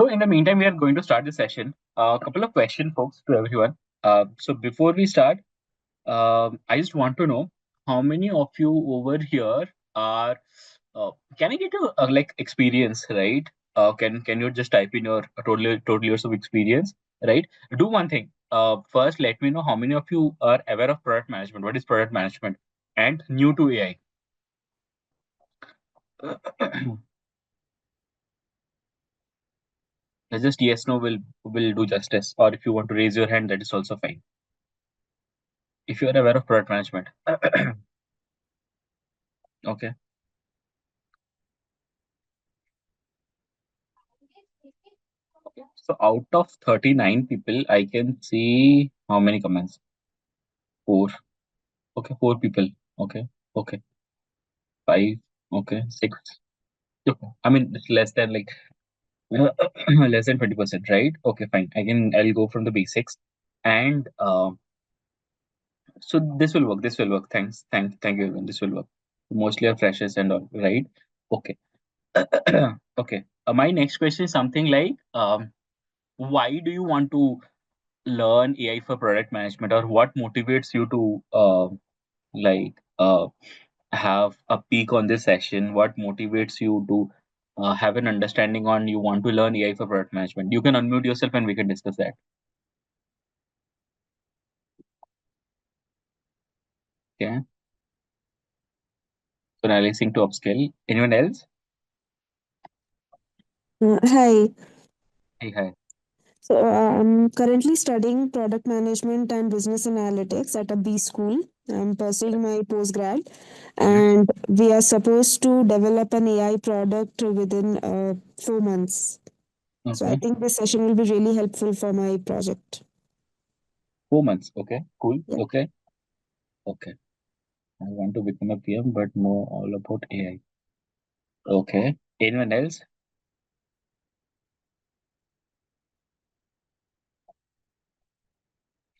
So in the meantime, we are going to start the session. A couple of questions, folks, to everyone. So before we start, I just want to know how many of you over here are. Can I get a like experience, right? Can you just type in your total years of experience, right? Do one thing. First, let me know how many of you are aware of product management. What is product management? And new to AI. Just yes, no will do justice. Or if you want to raise your hand, that is also fine. If you are aware of product management. Okay. Okay. So out of 39 people, I can see how many comments? Four. Okay, four people. Okay. Okay. Five. Okay. Six. Okay. I mean, it's less than like less than 20%, right? Okay, fine. I'll go from the basics. And so this will work. This will work. Thank you, everyone. This will work. Mostly are freshers and all, right? Okay. Okay. My next question is something like why do you want to learn AI for product management, or what motivates you to like have a peak on this session? What motivates you to have an understanding on you want to learn AI for product management? You can unmute yourself and we can discuss that. Okay. So analyzing to upscale. Anyone else? Hi. Hey, hi. I'm currently studying product management and business analytics at a B school. I'm pursuing my postgrad, Mhm. and we are supposed to develop an AI product within 4 months. So I Okay. think this session will be really helpful for my project. 4 months. Okay. Cool. Yeah. Okay. Okay. I want to become a PM, but know all about AI. Okay. Anyone else?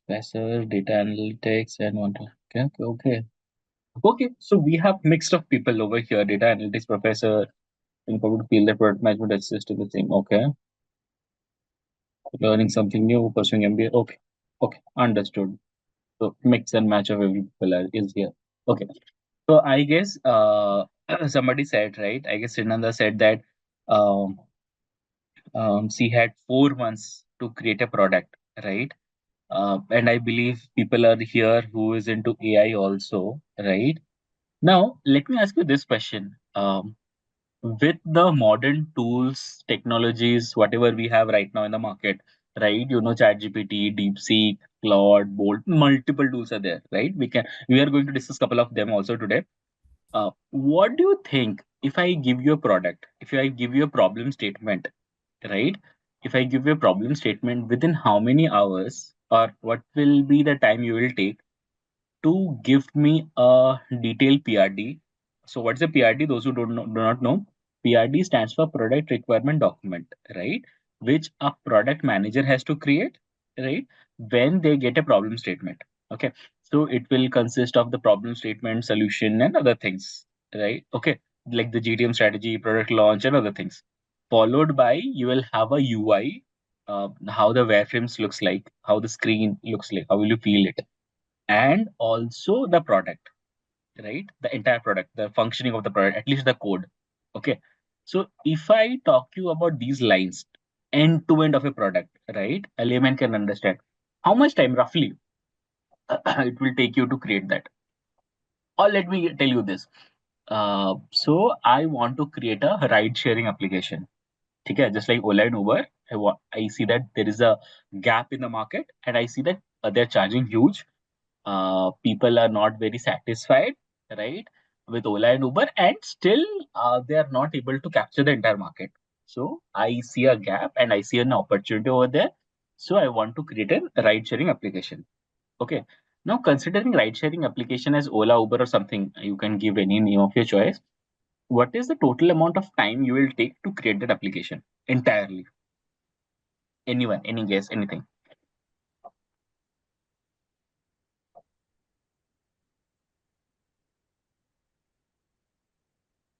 Professor, data analytics, and want to. Okay. Okay. Okay. Okay. So we have mixed of people over here. Data analytics professor, in public field, the product management assistant, the same. Okay. Learning something new, pursuing MBA. Okay. Okay. Understood. So mix and match of every people is here. Okay. So I guess somebody said, right? I guess Srinanda said that um, she had 4 months to create a product, right? And I believe people are here who is into AI also, right? Now, let me ask you this question. With the modern tools, technologies, whatever we have right now in the market, right? You know, ChatGPT, DeepSeek, Claude, Bolt, multiple tools are there, right? We are going to discuss a couple of them also today. What do you think if I give you a product, if I give you a problem statement, right? If I give you a problem statement, within how many hours, or what will be the time you will take to give me a detailed PRD? So what's a PRD? Those who do not know, PRD stands for Product Requirement Document, right? Which a product manager has to create, right? When they get a problem statement. Okay. So it will consist of the problem statement, solution, and other things, right? Okay. Like the GTM strategy, product launch, and other things. Followed by you will have a UI, how the wireframes looks like, how the screen looks like, how will you feel it, and also the product, right? The entire product, the functioning of the product, at least the code. Okay. So if I talk to you about these lines, end to end of a product, right? A layman can understand how much time roughly it will take you to create that. Or let me tell you this. So I want to create a ride sharing application. Okay, just like Ola and Uber, I see that there is a gap in the market, and I see that they're charging huge. People are not very satisfied, right, with Ola and Uber, and still they are not able to capture the entire market. So I see a gap and I see an opportunity over there. So I want to create a ride sharing application. Okay. Now considering ride sharing application as Ola, Uber, or something, you can give any name of your choice. What is the total amount of time you will take to create that application entirely? Anyone, any guess, anything,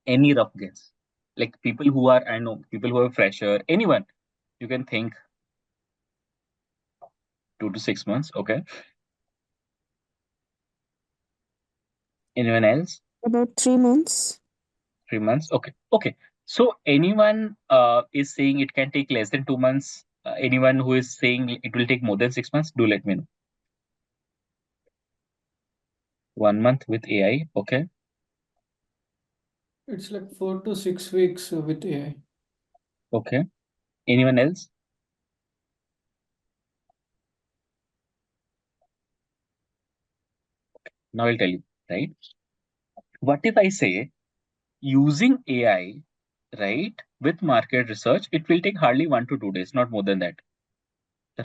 any rough guess? Like people who are, I know, people who are fresher, anyone. You can think 2 to 6 months. Okay. Anyone else? About 3 months. 3 months. Okay. Okay. So anyone is saying it can take less than 2 months. Anyone who is saying it will take more than 6 months, do let me know. 1 month with AI. Okay. It's like 4 to 6 weeks with AI. Okay. Anyone else? Now I'll tell you, right? What if I say using AI, right, with market research, it will take hardly 1 to 2 days, not more than that,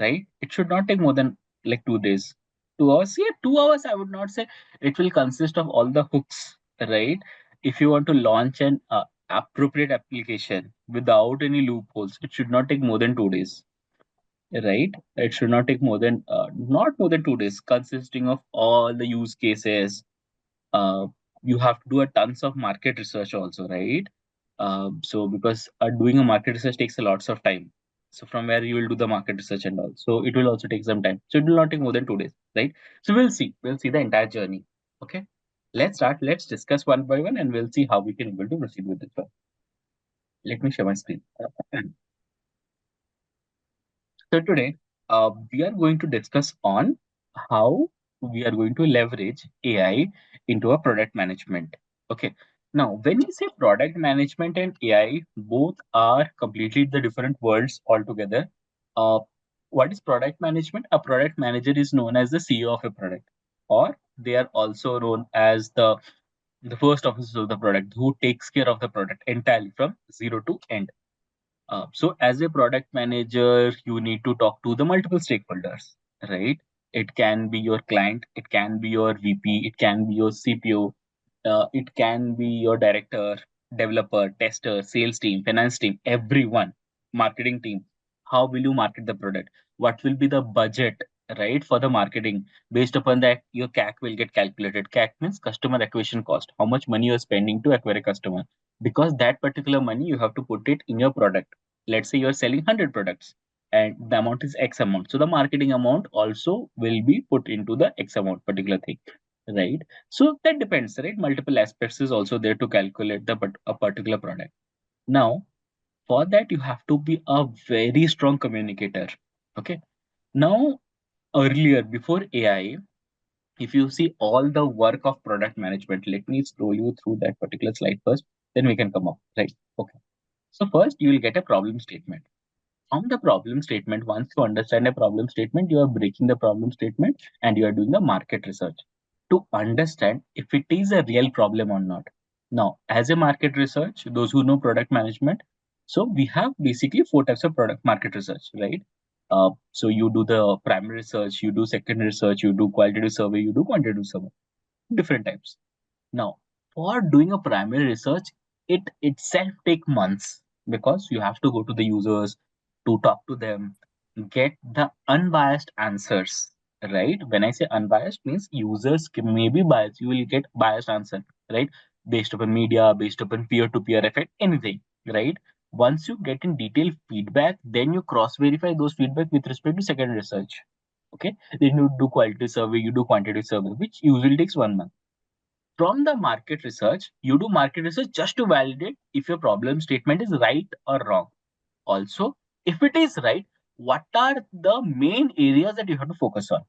right? It should not take more than like 2 days. 2 hours, yeah, 2 hours. I would not say it will consist of all the hooks, right? If you want to launch an appropriate application without any loopholes, it should not take more than 2 days, right? It should not take more than not more than 2 days, consisting of all the use cases. uh, you have to do a tons of market research also, right? So because doing a market research takes a lots of time. So from where you will do the market research and all. So it will also take some time. So it will not take more than 2 days, right? So we'll see. We'll see the entire journey. Okay. Let's start. Let's discuss one by one and we'll see how we can able to proceed with this one. Let me share my screen. So today, we are going to discuss on how we are going to leverage AI into a product management. Okay. Now, when you say product management and AI, both are completely the different worlds altogether. Uh, what is product management? A product manager is known as the CEO of a product, or they are also known as the first officer of the product who takes care of the product entirely from zero to end. So as a product manager, you need to talk to the multiple stakeholders, right? It can be your client, it can be your VP, it can be your CPO, it can be your director, developer, tester, sales team, finance team, everyone, marketing team. How will you market the product? What will be the budget, right, for the marketing? Based upon that, your CAC will get calculated. CAC means customer acquisition cost. How much money you're spending to acquire a customer? Because that particular money you have to put it in your product. Let's say you're selling 100 products and the amount is X amount. So the marketing amount also will be put into the X amount particular thing, right? So that depends, right? Multiple aspects is also there to calculate a particular product. Now, for that, you have to be a very strong communicator. Okay. Now, earlier, before AI, if you see all the work of product management, let me scroll you through that particular slide first, then we can come up, right? Okay. So first, you will get a problem statement. From the problem statement, once you understand a problem statement, you are breaking the problem statement and you are doing the market research to understand if it is a real problem or not. Now, as a market research, those who know product management, so we have basically four types of product market research, right? So you do the primary research, you do secondary research, you do qualitative survey, you do quantitative survey, different types. Now, for doing a primary research, it itself take months because you have to go to the users to talk to them, get the unbiased answers, right? When I say unbiased, means users may be biased. You will get biased answer, right? Based upon media, based upon peer-to-peer effect, anything, right? Once you get in detailed feedback, then you cross-verify those feedback with respect to secondary research. Okay, then you do qualitative survey, you do quantitative survey, which usually takes 1 month. From the market research, you do market research just to validate if your problem statement is right or wrong. Also, if it is right, what are the main areas that you have to focus on?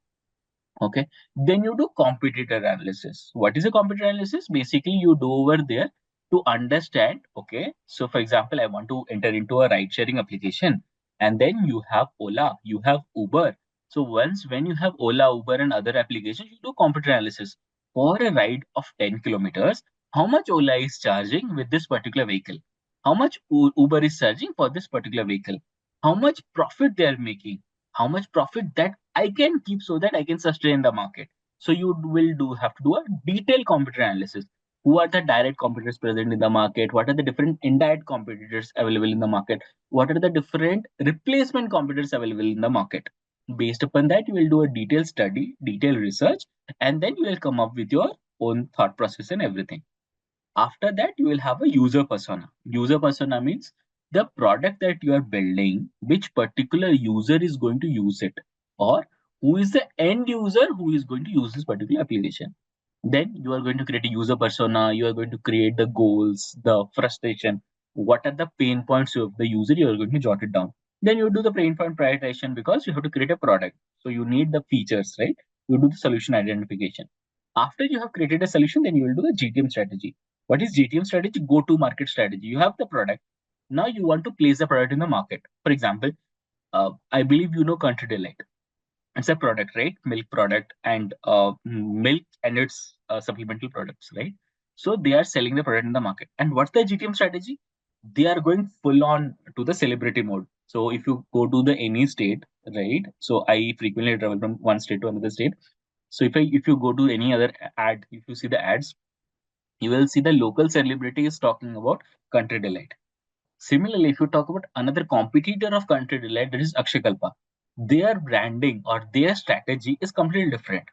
Okay, then you do competitor analysis. What is a competitor analysis? Basically, you do over there to understand. Okay, so for example, I want to enter into a ride sharing application, and then you have Ola, you have Uber. So once when you have Ola, Uber, and other applications, you do competitor analysis for a ride of 10 kilometers. How much Ola is charging with this particular vehicle? How much Uber is charging for this particular vehicle? How much profit they are making? How much profit that I can keep so that I can sustain the market. So you will do have to do a detailed competitor analysis. Who are the direct competitors present in the market? What are the different indirect competitors available in the market? What are the different replacement competitors available in the market? Based upon that, you will do a detailed study, detailed research, and then you will come up with your own thought process and everything. After that, you will have a user persona. User persona means the product that you are building, which particular user is going to use it, or who is the end user who is going to use this particular application. Then you are going to create a user persona, you are going to create the goals, the frustration, what are the pain points of the user, you are going to jot it down. Then you do the pain point prioritization because you have to create a product. So you need the features, right? You do the solution identification. After you have created a solution, then you will do the GTM strategy. What is GTM strategy? Go to market strategy. You have the product. Now you want to place the product in the market. For example, I believe you know Country Delight. It's a product, right? Milk product and milk and its supplemental products, right? So they are selling the product in the market. And what's the GTM strategy? They are going full on to the celebrity mode. So if you go to the any state, right? So I frequently travel from one state to another state. So if you go to any other ad, if you see the ads, you will see the local celebrity is talking about Country Delight. Similarly, if you talk about another competitor of Country Delight, that is Akshakalpa, their branding or their strategy is completely different.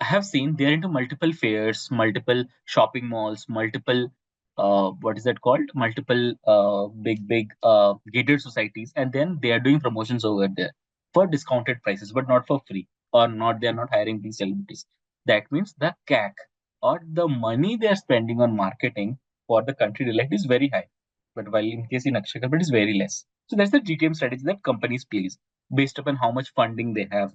I have seen they're into multiple fairs, multiple shopping malls, multiple what is that called? Multiple big gated societies, and then they are doing promotions over there for discounted prices, but not for free, or not. They are not hiring these celebrities. That means the CAC or the money they are spending on marketing for the country delight is very high. But while in case in Akshakar, it is very less. So that's the GTM strategy that companies plays based upon how much funding they have,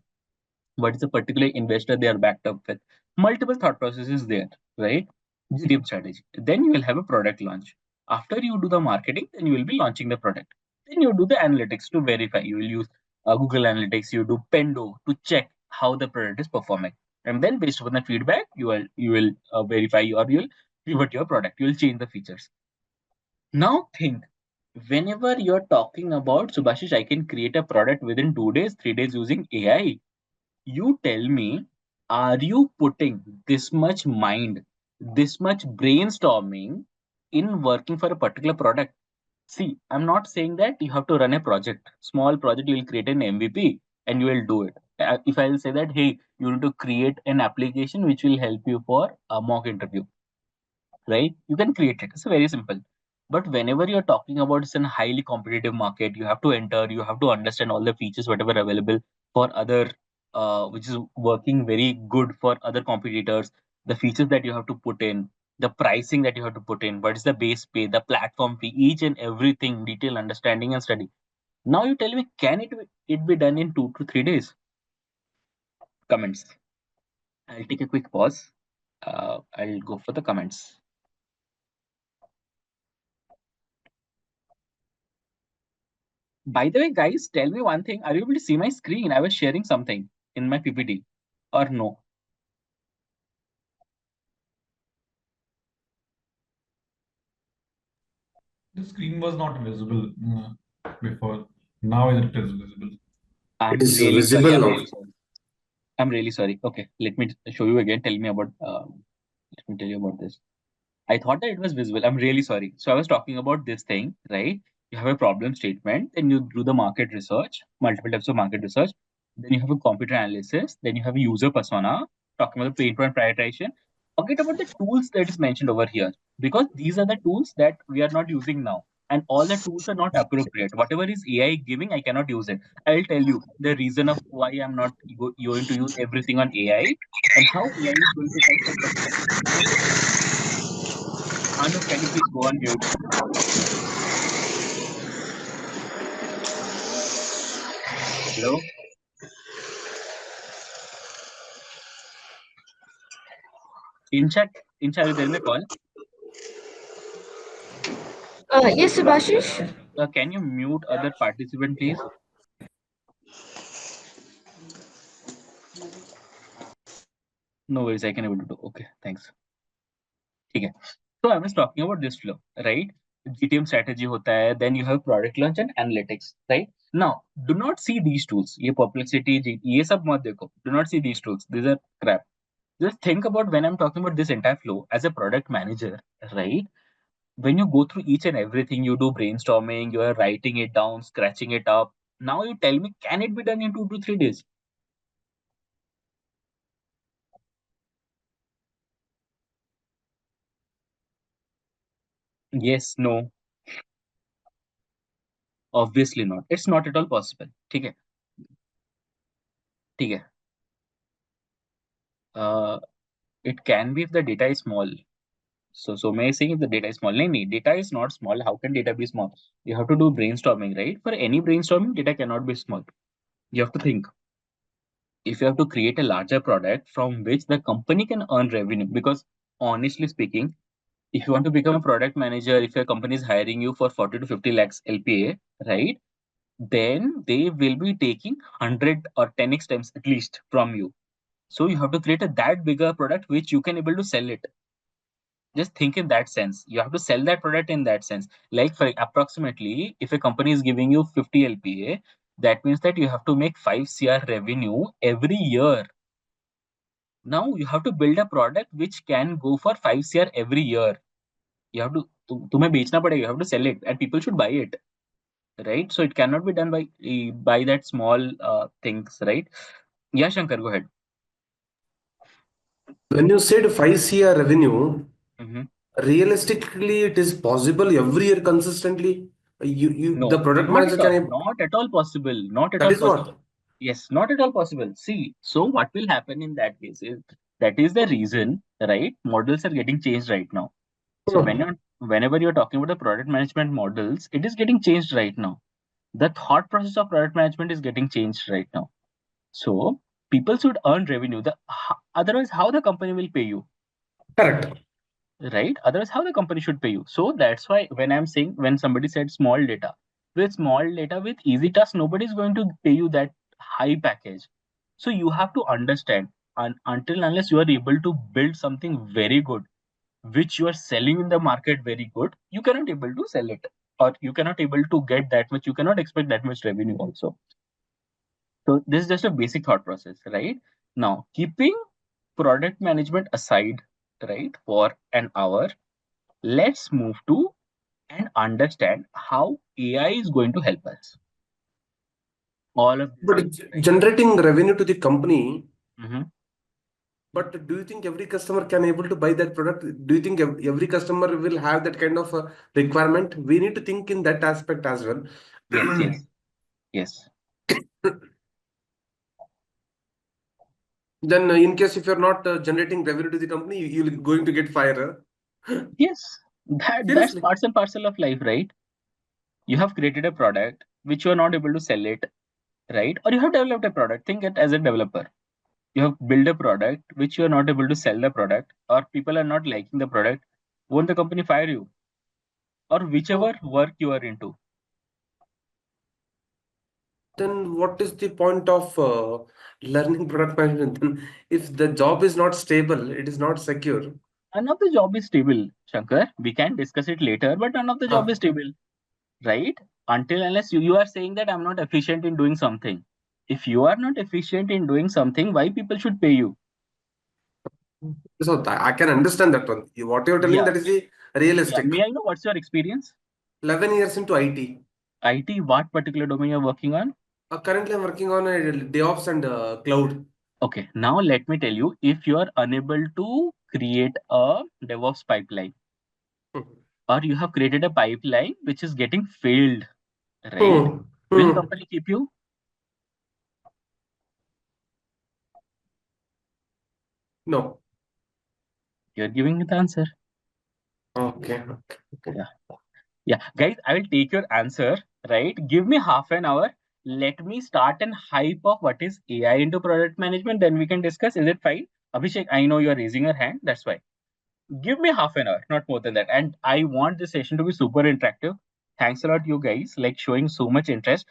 what is the particular investor they are backed up with. Multiple thought processes there, right? GTM strategy. Then you will have a product launch. After you do the marketing, then you will be launching the product. Then you do the analytics to verify. You will use Google Analytics. You do Pendo to check how the product is performing, and then based upon the feedback, you will verify or you will pivot your product. You will change the features. Now think, whenever you're talking about Subhashish, I can create a product within 2 days, 3 days using AI. You tell me, are you putting this much mind, this much brainstorming in working for a particular product? See, I'm not saying that you have to run a project, small project, you will create an MVP and you will do it. If I'll say that, hey, you need to create an application which will help you for a mock interview, right? You can create it. It's very simple. But whenever you're talking about it's a highly competitive market, you have to enter, you have to understand all the features, whatever available for other, which is working very good for other competitors, the features that you have to put in, the pricing that you have to put in, what is the base pay, the platform fee, each and everything, detailed understanding and study. Now you tell me, can it be done in 2 to 3 days? Comments. I'll take a quick pause. I'll go for the comments. By the way, guys, tell me one thing. Are you able to see my screen? I was sharing something in my PPT or no? The screen was not visible before. Now it is visible. I'm It is really sorry. visible I'm now. really sorry. I'm really sorry. Okay, let me show you again. Tell me about. Let me tell you about this. I thought that it was visible. I'm really sorry. So I was talking about this thing, right? You have a problem statement, then you do the market research, multiple types of market research. Then you have a computer analysis. Then you have a user persona, talking about the pain point prioritization. Forget about the tools that is mentioned over here, because these are the tools that we are not using now. And all the tools are not appropriate. Whatever is AI giving, I cannot use it. I'll tell you the reason of why I'm not going to use everything on AI and how AI is going to help a particular. Anu, can you please go on mute? Hello? Incha, Incha, are you there in the call? Yes, Subhashish. Can you mute other participant, please? No worries, I can able to do. Okay, thanks. Okay. So I was talking about this flow, right? GTM strategy hota hai, then you have product launch and analytics, right? Now, do not see these tools. ये perplexity, ये सब मत देखो. Do not see these tools. These are crap. Just think about when I'm talking about this entire flow as a product manager, right? When you go through each and everything, you do brainstorming, you are writing it down, scratching it up. Now you tell me, can it be done in 2 to 3 days? Yes, no. Obviously not. It's not at all possible. ठीक है, ठीक है. Uh, it can be if the data is small. So may I saying if the data is small? No, data is not small. How can data be small? You have to do brainstorming, right? For any brainstorming, data cannot be small. You have to think. If you have to create a larger product from which the company can earn revenue, because honestly speaking, if you want to become a product manager, if your company is hiring you for 40 to 50 lakhs LPA, right? Then they will be taking 100 or 10x times at least from you. So you have to create a that bigger product which you can able to sell it. Just think in that sense. You have to sell that product in that sense. Like for approximately, if a company is giving you 50 LPA, that means that you have to make 5 CR revenue every year. Now you have to build a product which can go for 5 CR every year. You have to तुम्हें बेचना पड़ेगा. You have to sell it and people should buy it, right? So it cannot be done by that small things, right? Yeah, Shankar, go ahead. When you said 5 CR revenue, Mm-hmm. realistically, it is possible every year consistently. The No, product not manager at all. can. Not at all possible. Not at That all is possible. what. Yes, not at all possible. See, so what will happen in that case is that is the reason, right? Models are getting changed right now. So whenever you're talking about the product management models, it is getting changed right now. The thought process of product management is getting changed right now. So people should earn revenue. Otherwise, how the company will pay you? Correct. Right? Otherwise, how the company should pay you? So that's why when I'm saying when somebody said small data, with easy tasks, nobody is going to pay you that high package. So you have to understand, until unless you are able to build something very good, which you are selling in the market very good, you cannot able to sell it, or you cannot able to get that much. You cannot expect that much revenue also. So this is just a basic thought process, right? Now, keeping product management aside, right, for an hour, let's move to and understand how AI is going to help us. All of these But things, right? generating revenue to the company. Mm-hmm. But do you think every customer can able to buy that product? Do you think every customer will have that kind of requirement? We need to think in that aspect as well. Yes, yes, yes. Then, in case if you're not generating revenue to the company, you're going to get fired. Yes, that's Seriously. parts and parcel of life, right? You have created a product which you are not able to sell it, right? Or you have developed a product. Think it as a developer. You have built a product which you are not able to sell the product, or people are not liking the product. Won't the company fire you? Or whichever work you are into. Then what is the point of learning product management? Then if the job is not stable, it is not secure. None of the job is stable, Shankar. We can discuss it later, but none of the job Ah, is stable, right? Until unless you are saying that I'm not efficient in doing something. If you are not efficient in doing something, why people should pay you? so I can understand that one. What you're telling, Yeah. that is the Yeah. realistic. May I know what's your experience? 11 years into IT. IT, what particular domain you're working on? Currently, I'm working on a DevOps and cloud. Okay. Now let me tell you, if you are unable to create a DevOps pipeline, or you have created a pipeline which is getting failed, right? Hmm. Will Hmm. company keep you? No. You're giving me the answer. Okay. Okay. Yeah. Yeah, guys, I will take your answer, right? Give me half an hour. Let me start and hype of what is AI into product management. Then we can discuss. Is it fine? Abhishek, I know you're raising your hand. That's why. Give me half an hour, not more than that. And I want this session to be super interactive. Thanks a lot, you guys, like showing so much interest.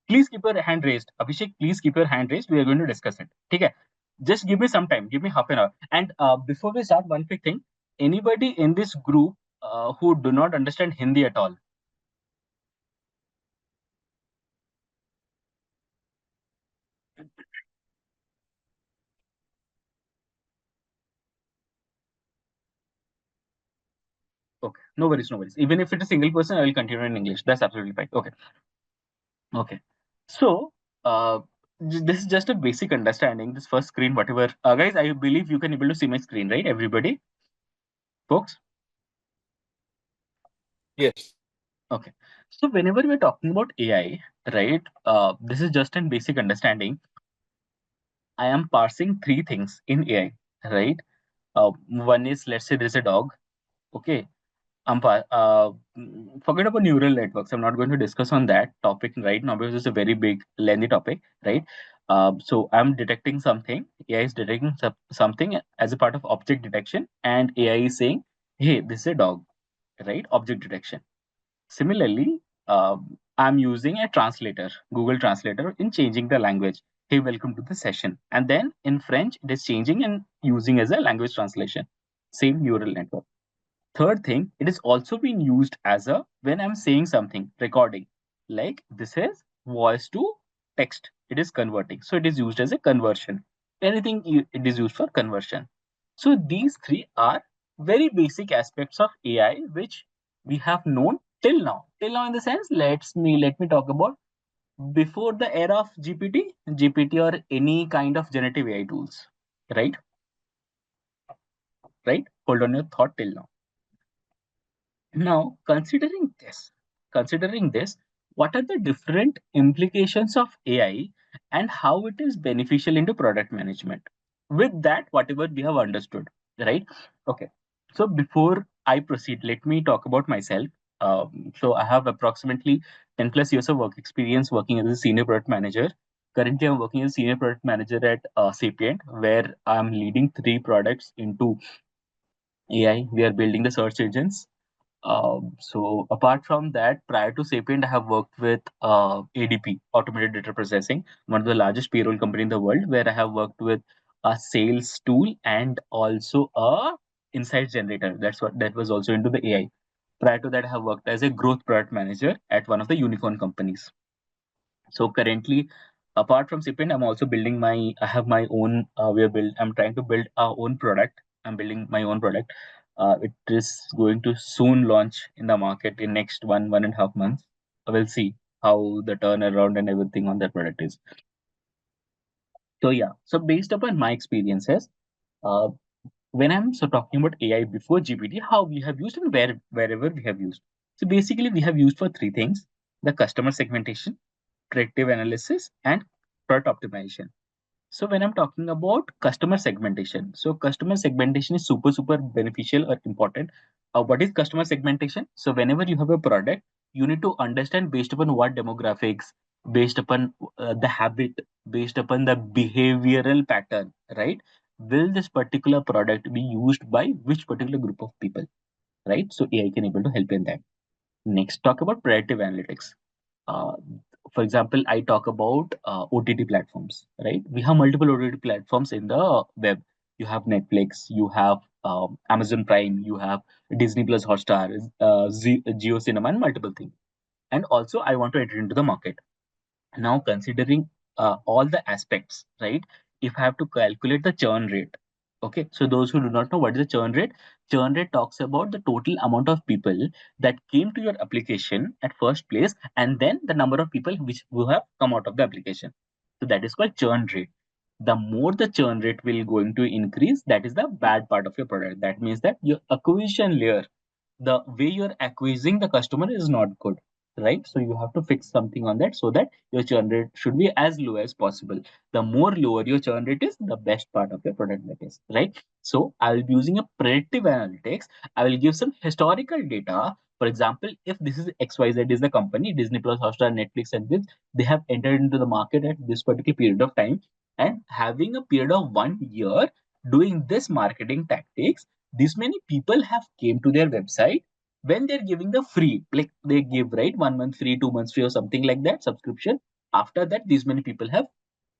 Please keep your hand raised. Abhishek, please keep your hand raised. We are going to discuss it. Okay. Just give me some time. Give me half an hour. And before we start, one quick thing. Anybody in this group who do not understand Hindi at all? Okay, no worries, no worries. Even if it's a single person, I will continue in English. That's absolutely fine. Okay, okay. So, this is just a basic understanding. This first screen, whatever, guys, I believe you can able to see my screen, right? Everybody, folks. Yes. Okay. So whenever we're talking about AI, right, this is just in basic understanding. I am parsing three things in AI, right? One is, let's say there's a dog. Okay. Forget about neural networks. I'm not going to discuss on that topic right now because it's a very big, lengthy topic, right? So I'm detecting something. AI is detecting something as a part of object detection, and AI is saying, "Hey, this is a dog," right? Object detection. Similarly, I'm using a translator, Google Translator, in changing the language. Hey, welcome to the session. And then in French, it is changing and using as a language translation. Same neural network. Third thing, it is also being used as a when I'm saying something, recording. Like this is voice to text. It is converting. So it is used as a conversion. Anything it is used for conversion. So these three are very basic aspects of AI which we have known till now. Till now, in the sense, let me talk about before the era of GPT or any kind of generative AI tools. Right? Right? Hold on your thought till now. Now, considering this, what are the different implications of AI and how it is beneficial into product management? With that, whatever we have understood, right? Okay. So before I proceed, let me talk about myself. So I have approximately 10 plus years of work experience working as a senior product manager. Currently, I'm working as a senior product manager at Sapient, where I'm leading three products into AI. We are building the search engines. So apart from that, prior to Sapient, I have worked with ADP, Automated Data Processing, one of the largest payroll company in the world, where I have worked with a sales tool and also a insight generator. That was also into the AI. Prior to that, I have worked as a growth product manager at one of the unicorn companies. So currently, apart from Sapient, I'm also building I have my own, I'm trying to build our own product. I'm building my own product. It is going to soon launch in the market in next 1.5 months. We'll see how the turnaround and everything on that product is. So yeah, so based upon my experiences, uh, when I'm so talking about AI before GPT, how we have used and wherever we have used. So basically, we have used for three things: the customer segmentation, predictive analysis, and product optimization. So when I'm talking about customer segmentation, so customer segmentation is super beneficial or important. What is customer segmentation? So whenever you have a product, you need to understand based upon what demographics, based upon the habit, based upon the behavioral pattern, right? Will this particular product be used by which particular group of people, right? So AI can able to help in that. Next, talk about predictive analytics. Uh, for example, I talk about OTT platforms, right? We have multiple OTT platforms in the web. You have Netflix, you have Amazon Prime, you have Disney Plus, Hotstar, Geo Cinema, and multiple things. And also, I want to enter into the market. Now, considering all the aspects, right? If I have to calculate the churn rate, okay. So those who do not know what is the churn rate talks about the total amount of people that came to your application at first place, and then the number of people which who have come out of the application. So that is called churn rate. The more the churn rate will going to increase, that is the bad part of your product. That means that your acquisition layer, the way you're acquiring the customer is not good, right? So you have to fix something on that so that your churn rate should be as low as possible. The more lower your churn rate is, the best part of your product that is, right? So I will be using a predictive analytics. I will give some historical data. For example, if this is XYZ is the company, Disney Plus, Hotstar, Netflix, and this, they have entered into the market at this particular period of time, and having a period of 1 year doing this marketing tactics, this many people have came to their website when they're giving the free, like they give, right, 1 month free, 2 months free, or something like that subscription. After that, these many people have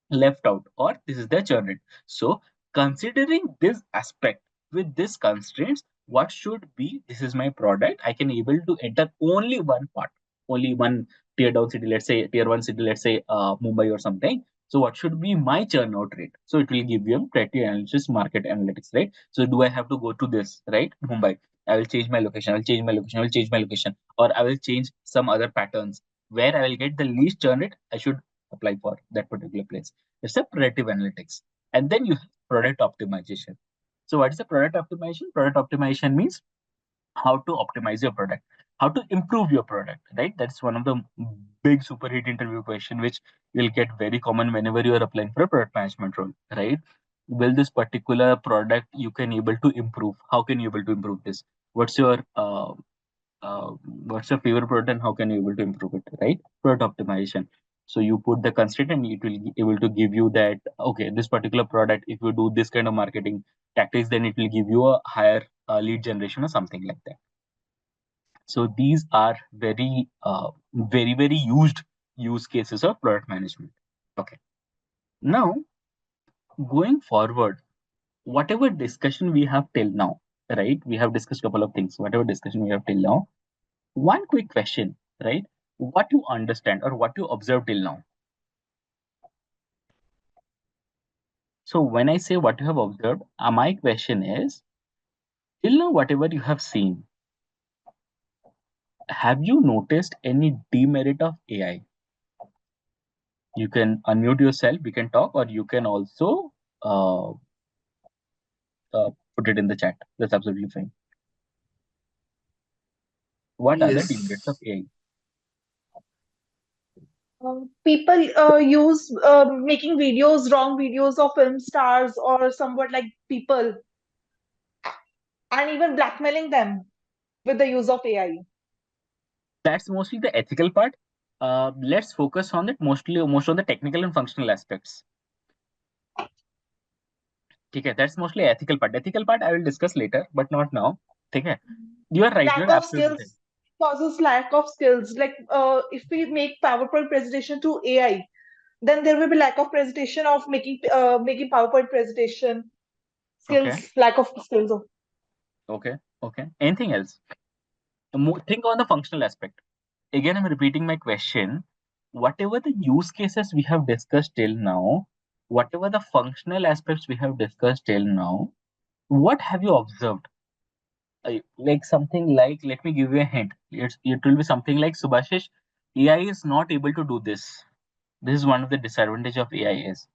left out, or this is their churn rate. So considering this aspect with these constraints, what should be, this is my product, I can able to enter only one part, only one tier down city, let's say tier one city, let's say Mumbai or something. So what should be my churn out rate? So it will give you a pretty analysis, market analytics, right? So do I have to go to this, right, Mumbai? I will change my location, I will change my location, I will change my location, or I will change some other patterns where I will get the least churn rate. I should apply for that particular place. It's a predictive analytics. And then you have product optimization. So what is the product optimization? Product optimization means how to optimize your product. how to improve your product, right? That's one of the big super hit interview question which will get very common whenever you are applying for a product management role, right? Will this particular product you can able to improve? How can you able to improve this? What's your uh, what's your favorite product and how can you able to improve it, right? Product optimization. So you put the constraint and it will be able to give you that, okay, this particular product, if you do this kind of marketing tactics, then it will give you a higher lead generation or something like that. So these are very used use cases of product management. Okay. Now, going forward, whatever discussion we have till now, right? We have discussed a couple of things. Whatever discussion we have till now, one quick question, right? What you understand or what you observe till now. So when I say what you have observed, my question is, till now, whatever you have seen, have you noticed any demerit of AI? You can unmute yourself, we can talk, or you can also uh, put it in the chat. That's absolutely fine. What are the demerits of Yes. AI? People use making videos, wrong videos of film stars or somewhat like people, and even blackmailing them with the use of AI. That's mostly the ethical part. Let's focus on it most on the technical and functional aspects. Okay, that's mostly ethical part. Ethical part I will discuss later, but not now. Okay, you are right. You Lack are of absolutely right. skills causes lack of skills. Like if we make PowerPoint presentation to AI, then there will be lack of presentation of making PowerPoint presentation Okay, skills, lack of skills. okay, okay. Anything else? Think on the functional aspect. Again, I'm repeating my question. Whatever the use cases we have discussed till now, whatever the functional aspects we have discussed till now, what have you observed? Like something like, let me give you a hint. It will be something like, Subhashish, AI is not able to do this. This is one of the disadvantage of AI is.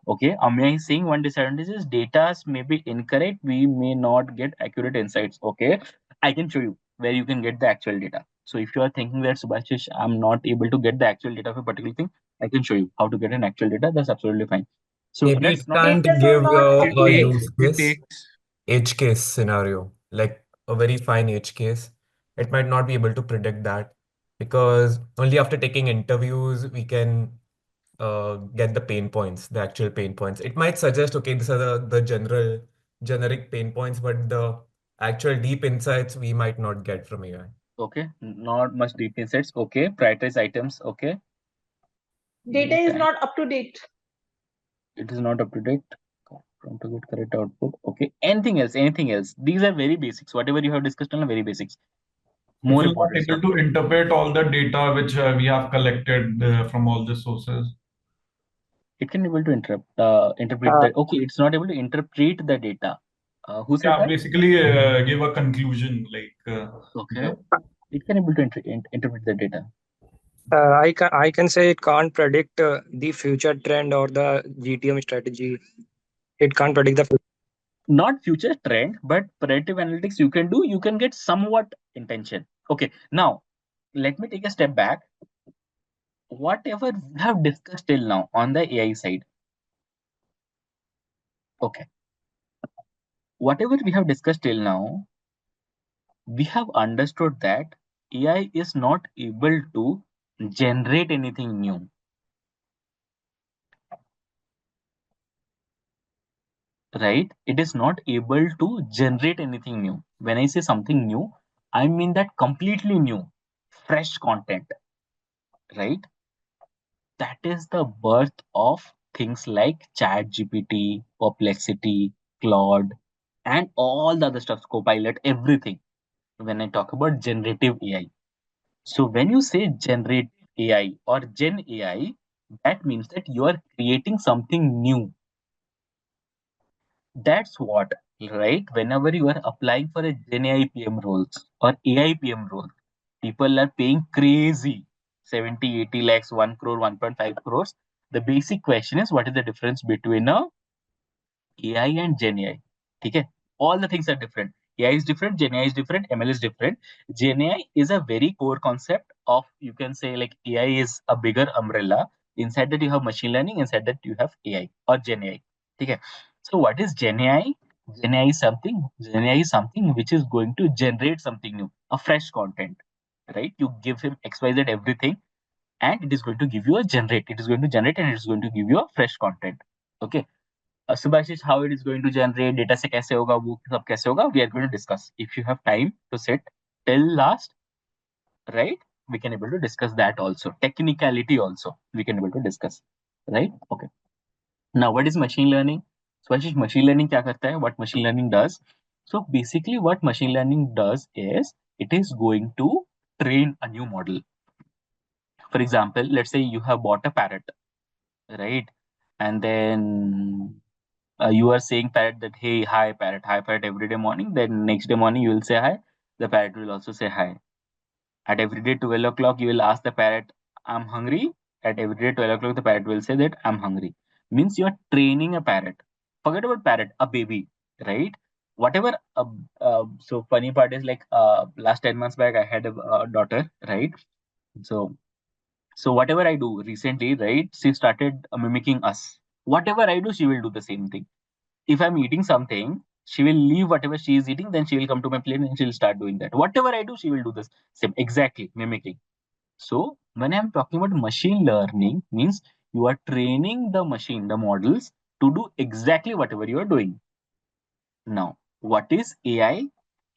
Okay, Amya is saying one disadvantage is data may be incorrect. We may not get accurate insights. Okay, I can show you where you can get the actual data. So if you are thinking that Subhashish, I'm not able to get the actual data of a particular thing, I can show you how to get an actual data. That's absolutely fine. So Maybe it that's not can't Data is give not it a accurate. use takes it case, takes edge case scenario, like a very fine edge case. It might not be able to predict that because only after taking interviews we can get the pain points, the actual pain points. It might suggest, okay, these are the general generic pain points, but the actual deep insights we might not get from AI. okay, not much deep insights. Okay, prioritize items. Okay, Data is data, not up to date. it is not up to date. From to get correct output. Okay, anything else? Anything else? These are very basics. Whatever you have discussed on are very basics. It More will not important able stuff. to interpret all the data which we have collected from all the sources. It can able to interpret Uh, that. Okay, it's not able to interpret the data. Who said Yeah, that? basically give a conclusion like Okay, the it can able to interpret the data. I can say it can't predict the future trend or the GTM strategy. It can't predict the future. Not future trend, but predictive analytics you can do. You can get somewhat intention. Okay, now let me take a step back. Whatever we have discussed till now on the AI side. Okay, whatever we have discussed till now, we have understood that AI is not able to generate anything new, right? It is not able to generate anything new. When I say something new, I mean that completely new, fresh content, right? That is the birth of things like ChatGPT, Perplexity, Claude, and all the other stuff, Copilot, everything. When I talk about generative AI. So when you say generative AI or Gen AI, that means that you are creating something new. That's what, right? Whenever you are applying for a Gen AI PM roles or AI PM role, people are paying crazy 70, 80 lakhs, 1 crore, 1.5 crores. The basic question is what is the difference between a AI and Gen AI? Okay? All the things are different. AI is different, GenAI is different, ML is different. GenAI is a very core concept of, you can say, like AI is a bigger umbrella. Inside that you have machine learning, inside that you have AI or GenAI. Okay. So what is GenAI? GenAI is something which is going to generate something new, a fresh content, right? You give him XYZ everything, and it is going to give you a generate. It is going to generate and it is going to give you a fresh content. Okay. Subhashish, how it is going to generate data से कैसे होगा वो सब कैसे होगा, we are going to discuss. If you have time to sit till last, right, we can able to discuss that also. Technicality also we can able to discuss, right? Okay. Now what is machine learning? Subhashish, machine learning क्या करता है? What machine learning does? So basically what machine learning does is it is going to train a new model. For example, let's say you have bought a parrot, right? And then you are saying parrot that, hey, hi parrot every day morning. Then next day morning you will say hi. The parrot will also say hi. At every day 12 o'clock you will ask the parrot, I'm hungry. At every day 12 o'clock the parrot will say that I'm hungry. Means you are training a parrot. Forget about parrot, a baby, right? Whatever. So funny part is like last 10 months back I had a daughter, right? So whatever I do recently, right? She started mimicking us. Whatever I do, she will do the same thing. If I'm eating something, she will leave whatever she is eating, then she will come to my plate and she'll start doing that. Whatever I do, she will do this same, exactly mimicking. So when I'm talking about machine learning, means you are training the machine, the models, to do exactly whatever you are doing. Now, what is AI?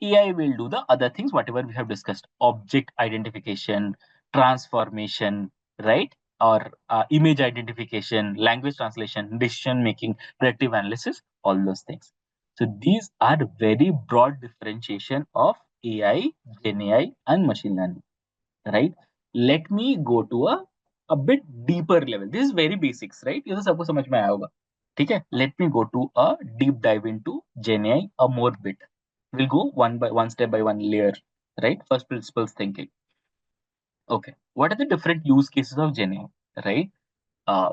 AI will do the other things, whatever we have discussed: object identification, transformation, right? Or image identification, language translation, decision making, predictive analysis, all those things. So these are very broad differentiation of AI, Gen AI, and machine learning, right? Let me go to a bit deeper level. This is very basics, right? ये तो सबको समझ में आया होगा. ठीक है? Let me go to a deep dive into GenAI a more bit. We'll go one step by one layer, right? First principles thinking. Okay. What are the different use cases of GenAI, right?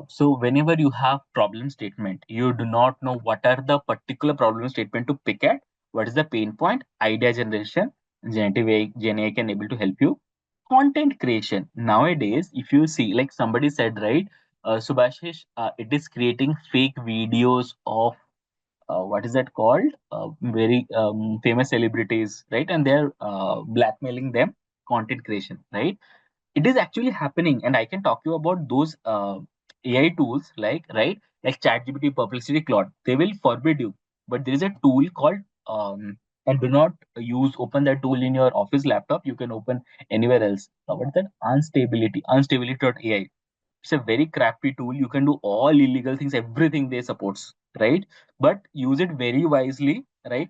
So whenever you have problem statement, you do not know what are the particular problem statement to pick at, what is the pain point, idea generation, generative AI, GenAI can able to help you. Content creation. Nowadays, if you see, like somebody said, right, Subhashish, it is creating fake videos of what is that called? Very famous celebrities, right? And they're blackmailing them. Content creation, right? It is actually happening, and I can talk to you about those AI tools like ChatGPT, Perplexity, Claude. They will forbid you, but there is a tool called and do not open that tool in your office laptop. You can open anywhere else. What is that? Unstability.ai. It's a very crappy tool. You can do all illegal things, everything they supports, right? But use it very wisely, right?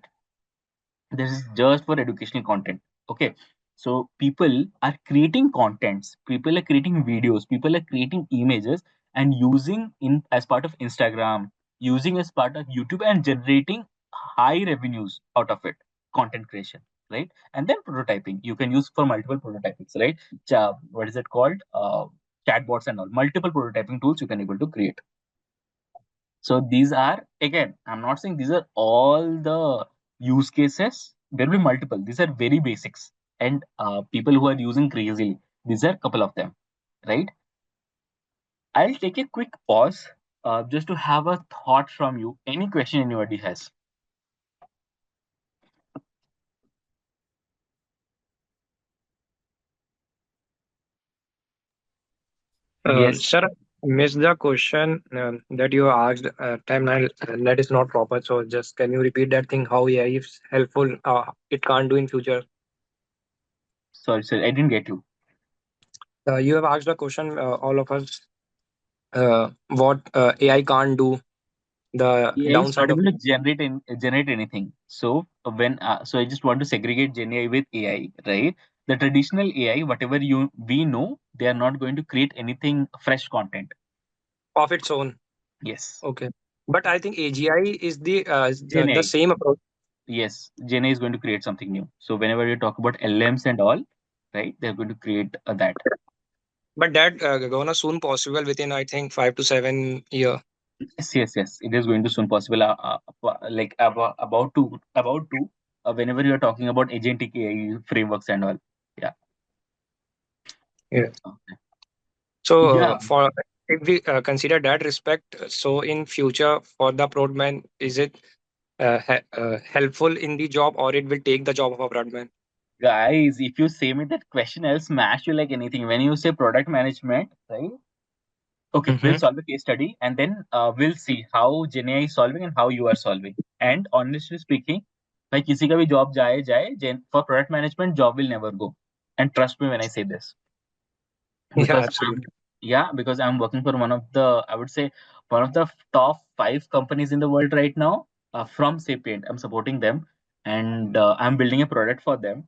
This is just for educational content. Okay. So people are creating contents, people are creating videos, people are creating images and using in as part of Instagram, using as part of YouTube and generating high revenues out of it. Content creation, right? And then prototyping. You can use for multiple prototypings, right? What is it called? Chatbots and all. Multiple prototyping tools you can able to create. So these are, again, I'm not saying these are all the use cases. There will be multiple. These are very basics. And people who are using crazily, these are a couple of them, right? I'll take a quick pause just to have a thought from you. Any question anybody has? Yes. Sir, missed the question that you asked. Timeline that is not proper. So just can you repeat that thing? How AI is helpful? It can't do in future. Sorry, I didn't get you. You have asked a question. All of us. What AI can't do. The AI is downside not of able to generate anything. So so I just want to segregate Gen AI with AI, right? The traditional AI, whatever we know, they are not going to create anything fresh content. of its own. Yes. Okay. But I think AGI is Gen the AI. same approach. Yes, Gen AI is going to create something new. So whenever you talk about LMs and all, right, they're going to create that. But that gonna soon possible within I think 5 to 7 year. Yes. It is going to soon possible. Like about to. whenever you're talking about agentic AI frameworks and all. Yeah. Yeah. Okay. So Yeah, for if we consider that respect, so in future for the broadman, is it helpful in the job, or it will take the job of a broadman? guys, if you say me that question, I'll smash you like anything. When you say product management, right? Okay, we'll Mm-hmm. solve a case study and then we'll see how GenAI is solving and how you are solving. And honestly speaking, भाई किसी का भी job जाए जाए, for product management, job will never go. And trust me when I say this. Yeah, Because absolutely. I'm working for one of the, I would say, one of the top 5 companies in the world right now, from Sapient. I'm supporting them, and I'm building a product for them.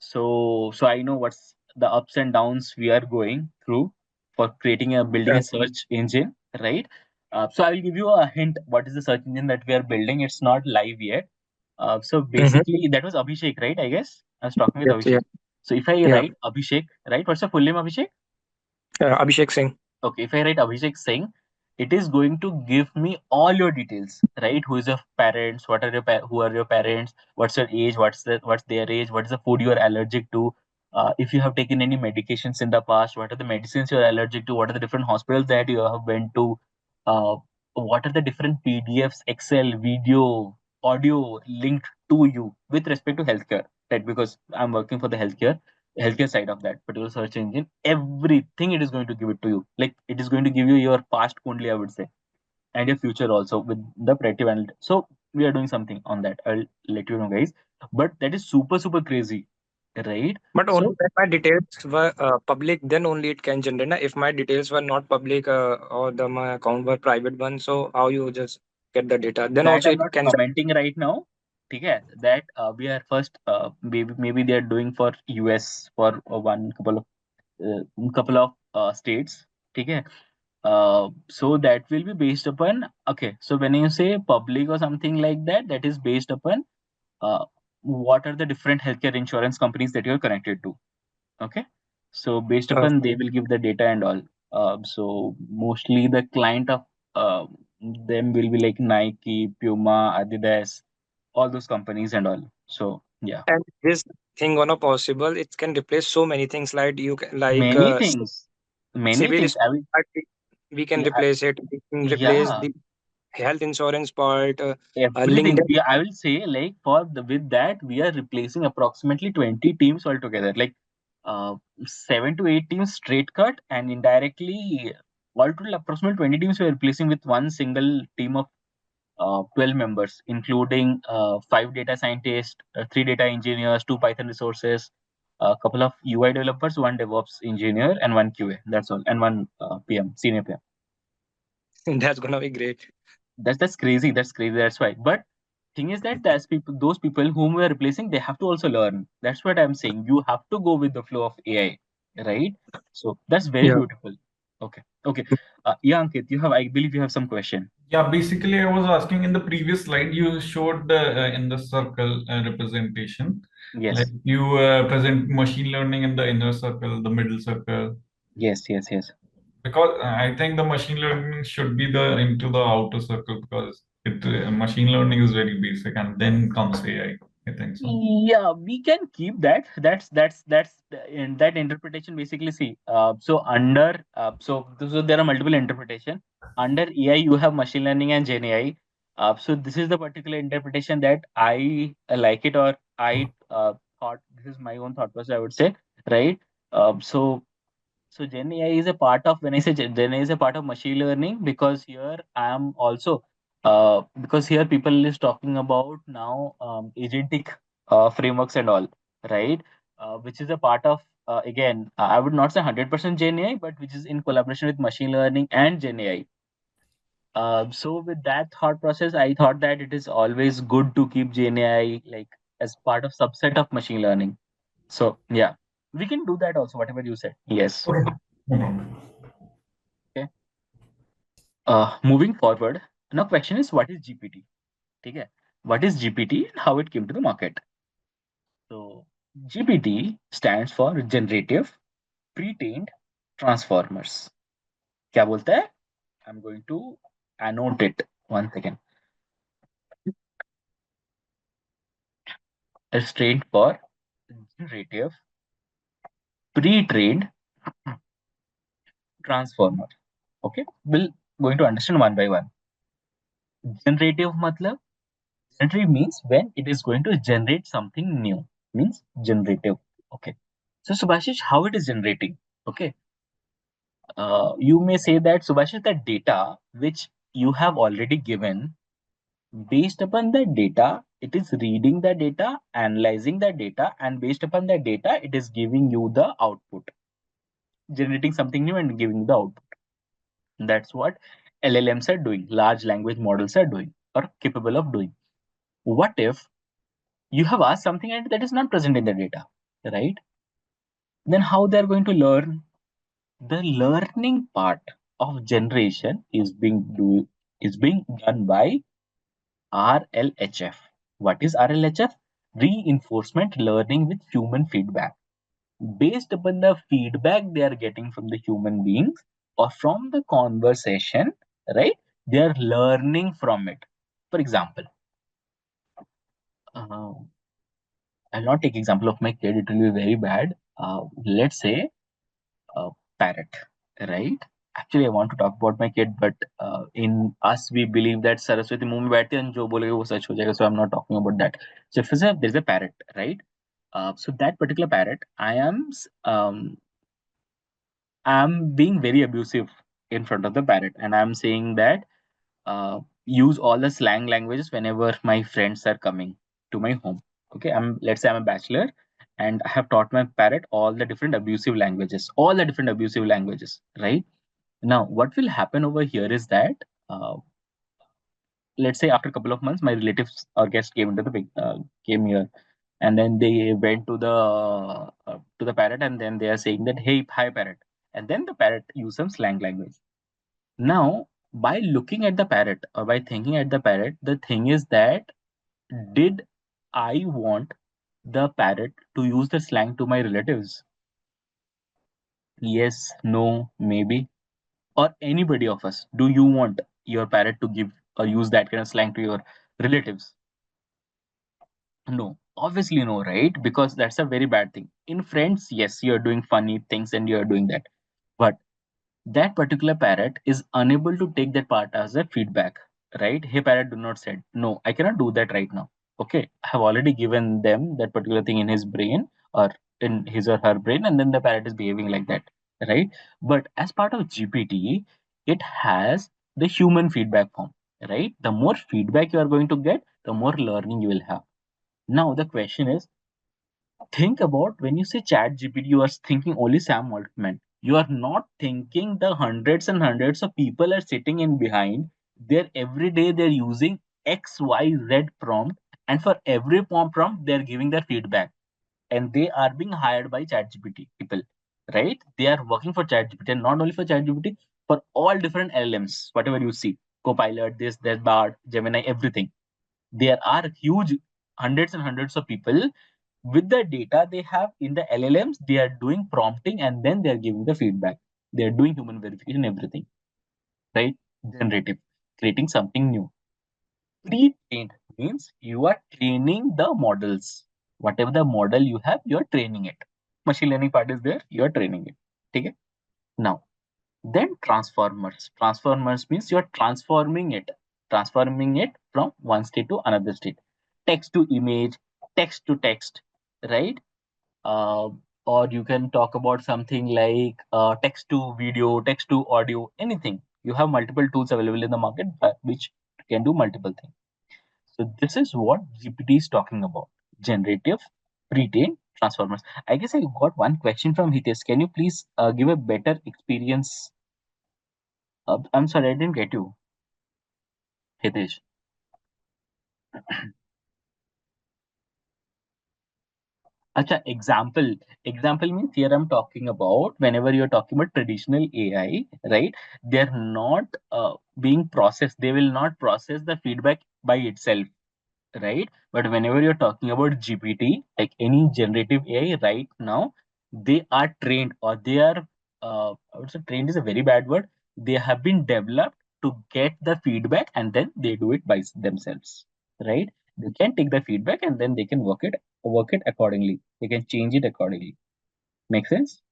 So I know what's the ups and downs we are going through for creating a building Yeah. a search engine, right? So I will give you a hint. What is the search engine that we are building? It's not live yet. So Mm-hmm. basically, that was Abhishek, right? I guess I was talking with Yes. Yeah. Abhishek. So if I Yeah. write Abhishek, right? What's the full name, Abhishek? Abhishek Singh. Okay, if I write Abhishek Singh, it is going to give me all your details, right? Who is your parents? What are your who are your parents? What's your age? What's their age? What is the food you are allergic to? If you have taken any medications in the past, what are the medicines you are allergic to? What are the different hospitals that you have been to? Uh, what are the different PDFs, Excel, video, audio linked to you with respect to healthcare, right? Because I'm working for the healthcare side of that particular search engine, everything it is going to give it to you. Like it is going to give you your past only, I would say, and your future also with the predictive analytics. So we are doing something on that. I'll let you know, guys. But that is super super crazy, right? But only So when my details were public, then only it can generate. Na? If my details were not public, or my account were private one, so how you just get the data? Then that also I'm it not can. commenting right now. Okay, that we are first. Maybe they are doing for US for one couple of states. Okay, so that will be based upon, okay, so when you say public or something like that, that is based upon uh, what are the different healthcare insurance companies that you're connected to. Okay, so based Uh, upon they will give the data and all. So mostly the client of uh, them will be like Nike, Puma, Adidas, all those companies and all. So yeah, and this thing gonna possible, it can replace so many things like you can like many things, many civil things, I will. part, we can Yeah, replace it. We can replace yeah, the health insurance part, everything. LinkedIn. We, I will say, like for the with that, we are replacing approximately 20 teams altogether. Like 7 to 8 teams straight cut, and indirectly, all total approximately 20 teams we are replacing with one single team of 12 members, including 5 data scientists, 3 data engineers, 2 Python resources, a couple of UI developers, one DevOps engineer, and one QA. That's all, and one PM, senior PM. That's gonna be great. That's crazy. That's crazy. That's why. But thing is that those people whom we are replacing, they have to also learn. That's what I'm saying. You have to go with the flow of AI, right? So that's very Yeah. beautiful. Okay. Okay. Yeah, Ankit, I believe you have some question. Yeah, basically, I was asking in the previous slide, you showed the in the circle representation. Like Yes. you present machine learning in the inner circle, the middle circle. Yes. Yes. Yes. Because I think the machine learning should be the into the outer circle because it machine learning is very basic and then comes AI. I think so. Yeah, we can keep that. In that interpretation basically. See, so there are multiple interpretation. Under AI, you have machine learning and Gen AI. So this is the particular interpretation that I like it, or I thought this is my own thought process, I would say, right? So Gen AI is a part of, when I say Gen AI is a part of machine learning, because here I am also because here people is talking about now agentic frameworks and all, right? Which is a part of, again, I would not say 100% Gen AI, but which is in collaboration with machine learning and Gen AI. So with that thought process, I thought that it is always good to keep Gen AI like as part of subset of machine learning. So yeah, we can do that also, whatever you said. Yes. Okay. No problem. Okay. Moving forward, now question is, what is GPT? Okay. What is GPT and how it came to the market? So GPT stands for Generative Pre-trained Transformers. क्या बोलता है? I'm going to annotate it. 1 second. is trained for generative, pre-trained transformer. Okay, we'll going to understand one by one. Generative matlab, generative means when it is going to generate something new, means generative. Okay, so Subhashish, how it is generating? Okay, you may say that Subhashish, the data which you have already given, based upon the data, it is reading the data, analyzing the data, and based upon the data, it is giving you the output, generating something new and giving the output. That's what LLMs are doing, large language models are doing, or capable of doing. What if you have asked something and that is not present in the data, right? Then how they are going to learn? The learning part of generation is being done by RLHF. What is RLHF? Reinforcement learning with human feedback. Based upon the feedback they are getting from the human beings or from the conversation, right? They are learning from it. For example, uh, I'll not take example of my kid. It will be very bad. Let's say parrot, right? Actually, I want to talk about my kid, but in us, we believe that Saraswati मुंह में बैठे हैं, जो बोलेगा वो सच हो जाएगा. So I'm not talking about that. So if there's a parrot, right? So that particular parrot, I'm being very abusive in front of the parrot, and I'm saying that use all the slang languages whenever my friends are coming to my home. Okay, let's say I'm a bachelor, and I have taught my parrot all the different abusive languages, right? Now, what will happen over here is that, let's say after a couple of months, my relatives or guests came here, and then they went to the parrot, and then they are saying that, "Hey, hi, parrot," and then the parrot used some slang language. Now, by looking at the parrot or by thinking at the parrot, the thing is that, did I want the parrot to use the slang to my relatives? Yes, no, maybe. Or anybody of us, do you want your parrot to give or use that kind of slang to your relatives? No, obviously no, right? Because that's a very bad thing. In friends, yes, you're doing funny things and you're doing that. But that particular parrot is unable to take that part as a feedback, right? Hey, parrot, do not say, no, I cannot do that right now. Okay, I have already given them that particular thing in his brain or in his or her brain, and then the parrot is behaving like that, right? But as part of GPT, it has the human feedback form, right? The more feedback you are going to get, the more learning you will have. Now, the question is, think about when you say chat GPT, you are thinking only Sam Altman. You are not thinking the hundreds and hundreds of people are sitting in behind. They're every day they're using XYZ prompt, and for every prompt, they're giving their feedback. And they are being hired by ChatGPT people, right? They are working for ChatGPT, and not only for ChatGPT, for all different LLMs, whatever you see, Copilot, this, that, Bard, Gemini, everything. There are huge hundreds and hundreds of people with the data they have in the LLMs. They are doing prompting and then they are giving the feedback. They are doing human verification, everything, right? Generative, creating something new. Pre-trained means you are training the models. Whatever the model you have, you are training it. Machine learning part is there, you are training it. Okay. Now, then transformers. Transformers means you are transforming it from one state to another state. Text to image, text to text, right? uh, or you can talk about something like text to video, text to audio, anything. You have multiple tools available in the market which can do multiple things. So this is what GPT is talking about: generative, pre-trained transformers. I guess I got one question from Hitesh. Can you please give a better experience? I'm sorry, I didn't get you, Hitesh. Acha, example. Example means here I'm talking about whenever you're talking about traditional AI, right? They're not being processed. They will not process the feedback by itself, right? But whenever you're talking about GPT, like any generative AI right now, they are trained, or they are, I would say trained is a very bad word. They have been developed to get the feedback and then they do it by themselves, right? They can take the feedback and then they can work it accordingly. They can change it accordingly. Make sense?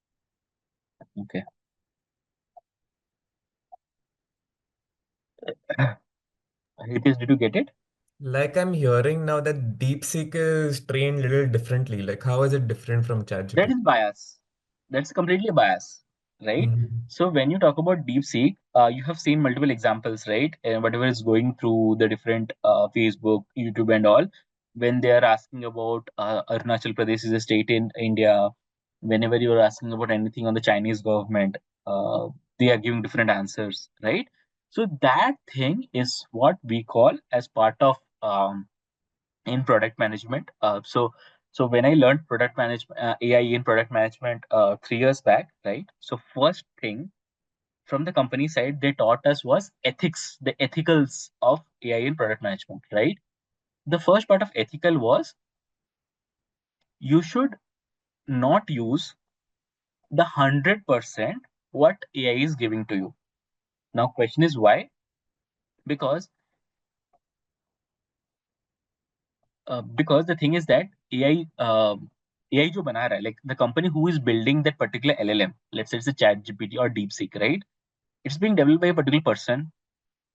Okay. Hitesh, did you get it? Like I'm hearing now that DeepSeek is trained a little differently. Like how is it different from That ChatGPT? is bias. That's completely bias, right? Mhm. So when you talk about DeepSeek, you have seen multiple examples, right? And whatever is going through the different Facebook, YouTube, and all, when they are asking about Arunachal Pradesh is a state in India, whenever you are asking about anything on the Chinese government, uh, they are giving different answers, right? So that thing is what we call as part of in product management. So when I learned product management, AI in product management 3 years back, right? So first thing from the company side they taught us was ethics, the ethicals of AI in product management, right? The first part of ethical was you should not use the 100% what AI is giving to you. Now question is why? Because because the thing is that AI जो बना रहा है, like the company who is building that particular LLM, let's say it's a ChatGPT or DeepSeek, right? It's being developed by a particular person,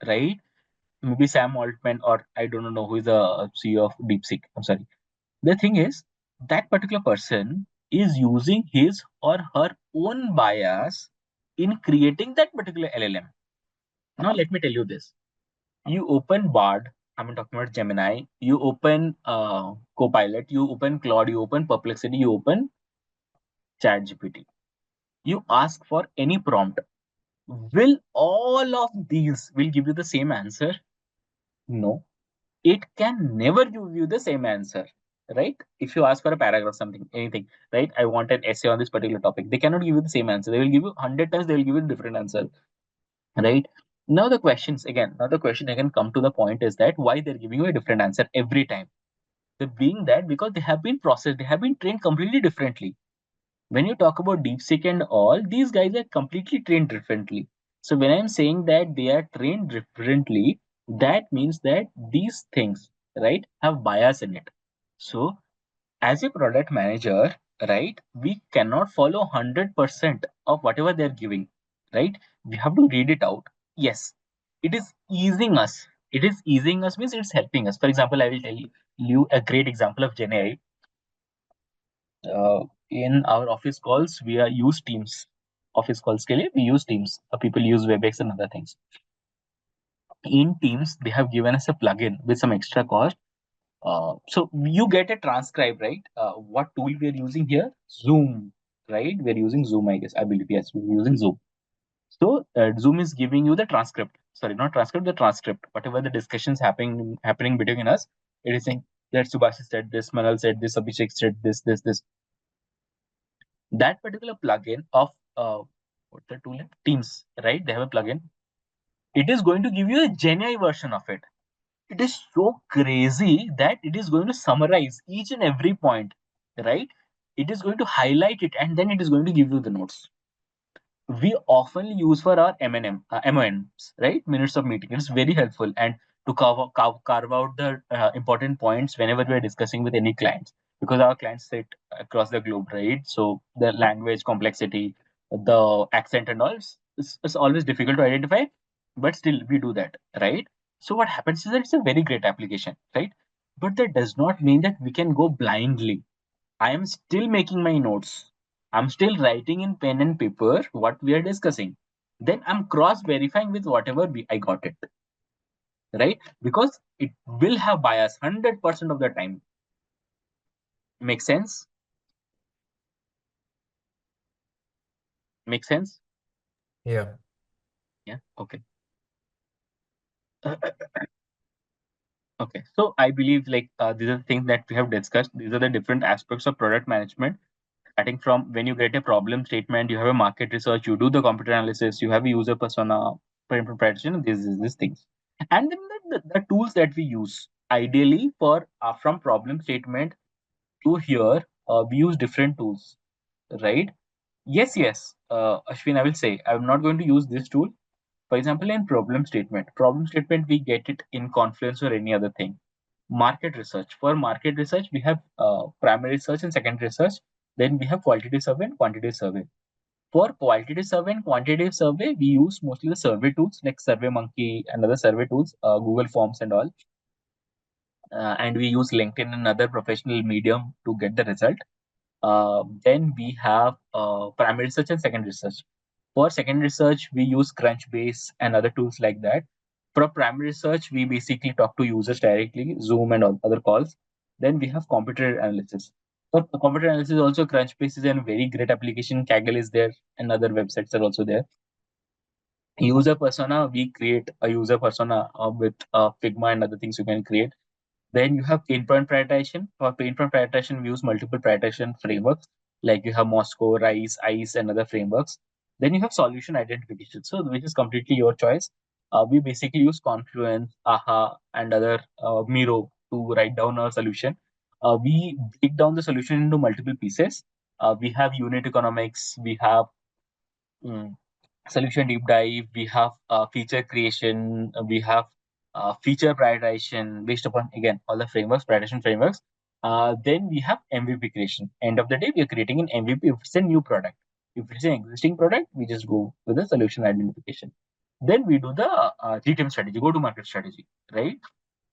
right? Maybe Sam Altman, or I don't know who is the CEO of DeepSeek. I'm sorry. The thing is that particular person is using his or her own bias in creating that particular LLM. Now let me tell you this: you open Bard, I'm talking about Gemini, you open Copilot, you open Claude, you open Perplexity, you open ChatGPT. You ask for any prompt. Will all of these will give you the same answer? No. It can never give you the same answer, right? If you ask for a paragraph, something, anything, right? I want an essay on this particular topic. They cannot give you the same answer. They will give you 100 times, they will give you a different answer, right? Now the question again come to the point is that why they're giving you a different answer every time? The being that because they have been processed, they have been trained completely differently. When you talk about DeepSeek and all, these guys are completely trained differently. So when I'm saying that they are trained differently, that means that these things, right, have bias in it. So as a product manager, right, we cannot follow 100% of whatever they're giving, right? We have to read it out. Yes, it is easing us. It is easing us means it's helping us. For example, I will tell you a great example of GenAI. In our office calls, we are use Teams. Office calls के लिए we use Teams. People use WebEx and other things. In Teams, they have given us a plugin with some extra cost. So you get a transcribe, right? What tool we are using here? Zoom, right? We're using Zoom, I guess. I believe yes, we're using Zoom. So Zoom is giving you the transcript. Sorry, not transcript, the transcript. Whatever the discussions happening between us, it is saying that Subhash said this, Manal said this, Abhishek said this. That particular plugin of what's the tool? Teams, right? They have a plugin. It is going to give you a GenAI version of it. It is so crazy that it is going to summarize each and every point, right? It is going to highlight it and then it is going to give you the notes. We often use for our MONs, right? Minutes of meeting. It's very helpful and to carve out the important points whenever we are discussing with any clients, because our clients sit across the globe, right? So the language complexity, the accent and all, it's always difficult to identify, but still we do that, right? So what happens is that it's a very great application, right? But that does not mean that we can go blindly. I am still making my notes. I'm still writing in pen and paper what we are discussing. Then I'm cross verifying with whatever I got it, right? Because it will have bias 100% of the time. Make sense? Make sense? Yeah. Yeah. Okay. Okay. So I believe like these are the things that we have discussed. These are the different aspects of product management. Starting from when you get a problem statement, you have a market research, you do the computer analysis, you have a user persona, preparation, these things. And then the tools that we use, ideally for from problem statement to here, we use different tools, right? Yes, Ashwin, I will say, I'm not going to use this tool. For example, in problem statement, we get it in Confluence or any other thing. Market research. For market research, we have primary research and secondary research. Then we have qualitative survey and quantitative survey. For qualitative survey and quantitative survey, we use mostly the survey tools like SurveyMonkey and other survey tools, Google Forms and all. And we use LinkedIn and other professional medium to get the result. Then we have primary research and secondary research. For secondary research, we use Crunchbase and other tools like that. For primary research, we basically talk to users directly, Zoom and all other calls. Then we have computer analysis. For computer analysis, also Crunchbase is a very great application. Kaggle is there, and other websites are also there. User persona, we create a user persona with Figma and other things you can create. Then you have pain point prioritization. For pain point prioritization, we use multiple prioritization frameworks like you have Moscow, RISE, ICE, and other frameworks. Then you have solution identification, so which is completely your choice. We basically use Confluence, AHA, and other Miro to write down our solution. We break down the solution into multiple pieces. We have unit economics. We have mm, solution deep dive. We have feature creation. We have feature prioritization based upon again all the frameworks, prioritization frameworks. Then we have MVP creation. End of the day, we are creating an MVP if it's a new product. If it's an existing product, we just go with the solution identification. Then we do the GTM strategy, go to market strategy, right?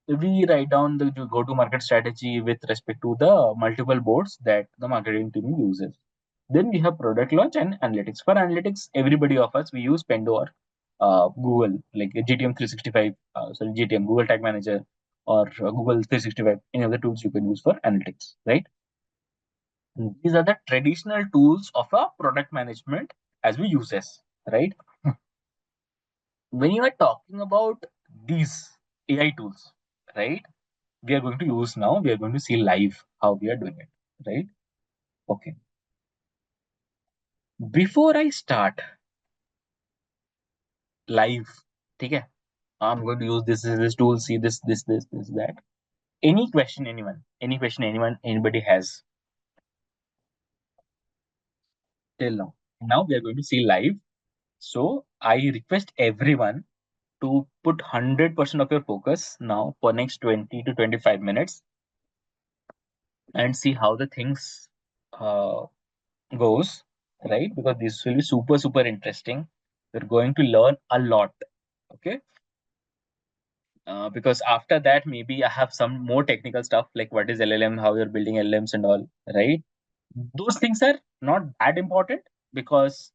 We write down the go to market strategy with respect to the multiple boards that the marketing team uses. Then we have product launch and analytics. For analytics, everybody of us, we use Pendo or Google, like GTM 365, sorry, GTM, Google Tag Manager, or Google 365, any of the tools you can use for analytics, right? And these are the traditional tools of a product management as we use this, right? When you are talking about these AI tools, right? We are going to use now, we are going to see live how we are doing it, right? Okay. Before I start live, okay, I'm going to use this tool, see this, that. Any question, anyone? Any question, anyone, anybody has till now? Now we are going to see live. So I request everyone to put 100% of your focus now for next 20 to 25 minutes and see how the things goes, right? Because this will be super interesting. We're going to learn a lot, okay? Because after that, maybe I have some more technical stuff like what is LLM, how you're building LLMs and all, right? Those things are not that important because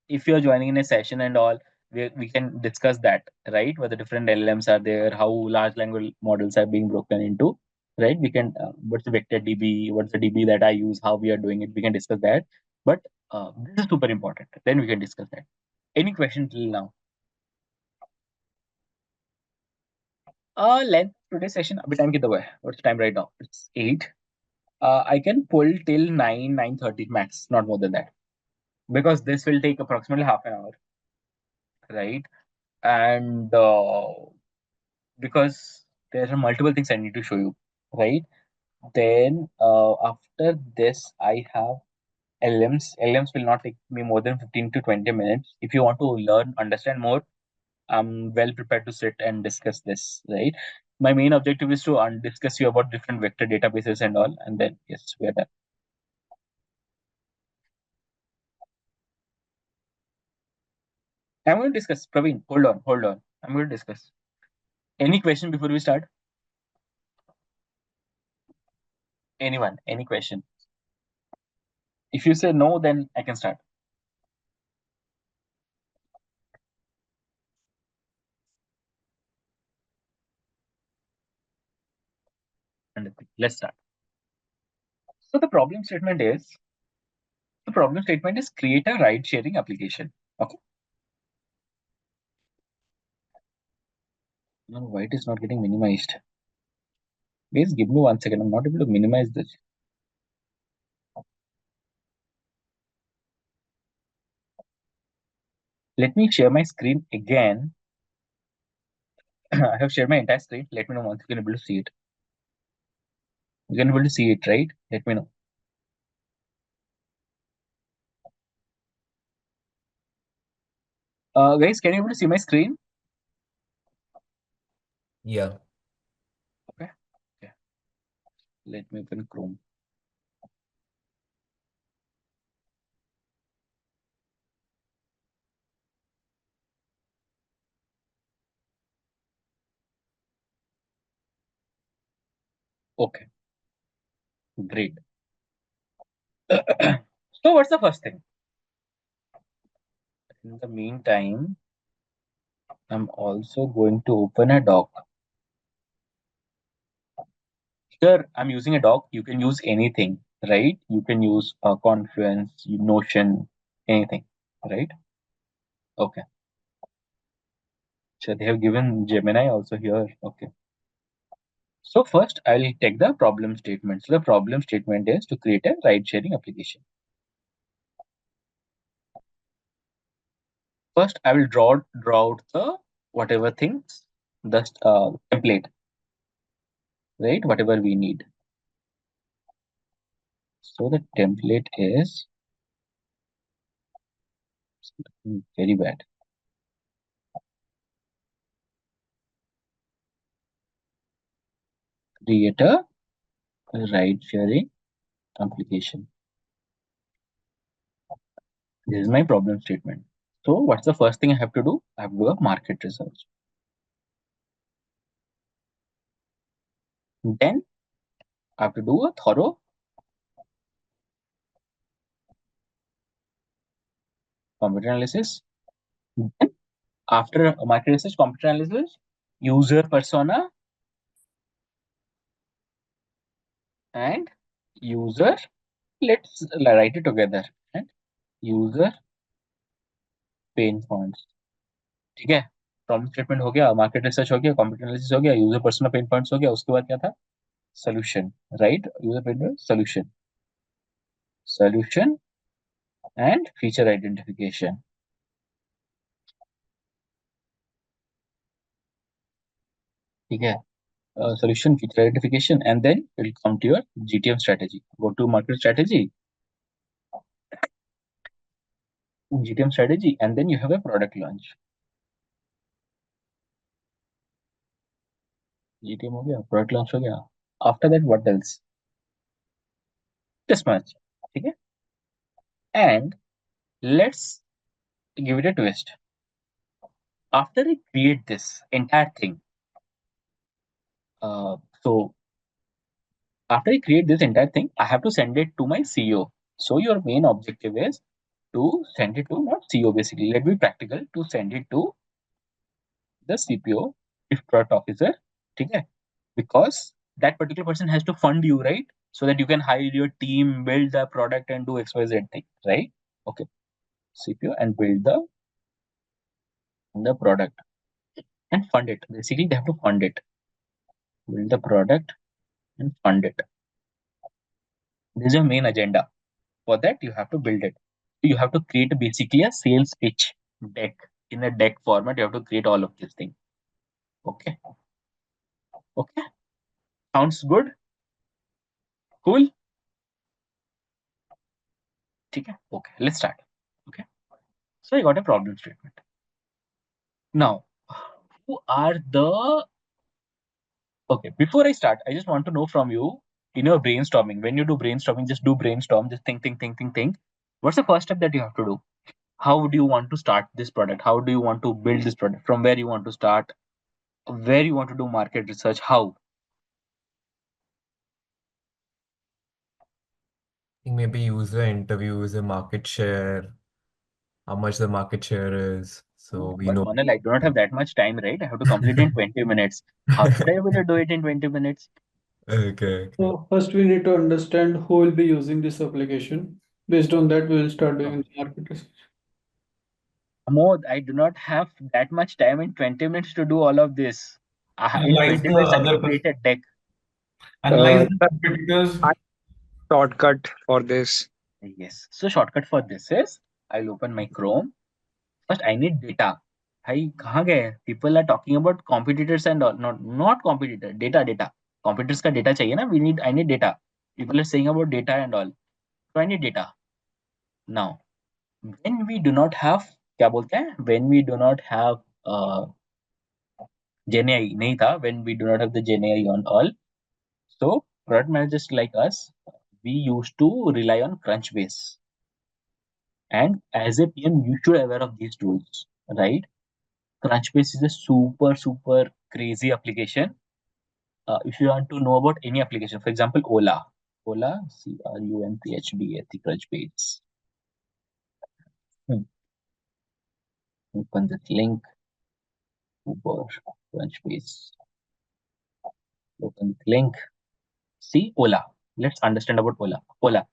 if you're joining in a session and all, we can discuss that, right? Where the different LLMs are there, how large language models are being broken into, right? We can, what's the vector DB, what's the DB that I use, how we are doing it, we can discuss that. But this is super important. Then we can discuss that. Any question till now? Length today's session. Abhi time kitna hua hai? What's the time right now? It's 8. I can pull till 9:30 max, not more than that. Because this will take approximately half an hour, right? And because there are multiple things I need to show you, right? Then after this, I have LMs. LMs will not take me more than 15 to 20 minutes. If you want to learn, understand more, I'm well prepared to sit and discuss this, right? My main objective is to discuss you about different vector databases and all, and then yes, we are done. I'm going to discuss. Praveen, hold on. I'm going to discuss. Any question before we start? Anyone? Any question? If you say no, then I can start. And let's start. So the problem statement is create a ride sharing application. Okay. No, why it is not getting minimized? Please give me 1 second. I'm not able to minimize this. Let me share my screen again. I have shared my entire screen. Let me know once you can able to see it. You can able to see it, right? Let me know. Guys, can you able to see my screen? Yeah. Okay. Let me open Chrome. Okay, great. So what's the first thing? In the meantime, I'm also going to open a doc. Here, I'm using a doc. You can use anything, right? You can use Confluence, Notion, anything, right? Okay. So they have given Gemini also here. Okay. So first, I'll take the problem statement. So the problem statement is to create a ride-sharing application. First, I will draw out the whatever things, the template, right? Whatever we need. So the template is very bad. Create a ride-sharing application. This is my problem statement. So what's the first thing I have to do? I have to do a market research. Then I have to do a thorough computer analysis. Then after market research, computer analysis, user persona and user, let's write it together, and user pain points. ठीक है, problem statement हो गया, market research हो गया, computer analysis हो गया, user personal pen points हो गया, उसके बाद क्या था? Solution, right? User pain point, solution and feature identification. ठीक है, solution, feature identification, and then it will come to your GTM strategy. Go to market strategy, GTM strategy, and then you have a product launch. GTM हो गया, product launch हो गया. After that, what else? This much. ठीक है? And let's give it a twist. After I create this entire thing, so after I create this entire thing, I have to send it to my CEO. So your main objective is to send it to, not CEO basically, let's be practical, to send it to the CPO, Chief Product Officer, ठीक है? Because that particular person has to fund you, right? So that you can hire your team, build the product, and do XYZ thing, right? Okay, CPO and build the product and fund it. Basically, they have to fund it, build the product and fund it. This is your main agenda. For that, you have to build it. So you have to create basically a sales pitch deck. In a deck format, you have to create all of these things. Okay. Okay. Sounds good? Cool? Okay. Okay. Let's start. Okay. So I got a problem statement. Now, who are the... Okay, before I start, I just want to know from you, in your brainstorming, when you do brainstorming, just do brainstorm, just think. What's the first step that you have to do? How do you want to start this product? How do you want to build this product? From where you want to start? Where you want to do market research? How? I think maybe user interviews, a market share, how much the market share is, so we But know. Manal, I do not have that much time, right? I have to complete in 20 minutes. How should I be able to do it in 20 minutes? Okay. So first we need to understand who will be using this application. Based on that, we will start doing the market research. Amod, I do not have that much time in 20 minutes to do all of this. In Analyze 20 the minutes, I have to other, create a deck. analyze the Sir, competitors. I shortcut for this. Yes. So shortcut for this is, I'll open my Chrome. First, I need data. भाई कहाँ गए? People are talking about competitors and all. Not competitor. Data. Competitors का data चाहिए ना? I need data. People are saying about data and all. So I need data. Now, when we do not have, क्या बोलते हैं? When we do not have GenAI नहीं था. When we do not have the GenAI on all. So product managers like us, we used to rely on Crunchbase. And as a PM, you should aware of these tools, right? Crunchbase is a super crazy application. If you want to know about any application, for example, Ola, Crunchbase, Crunchbase. Hmm. Open this link, Uber, Crunchbase. Open the link. See Ola. Let's understand about Ola.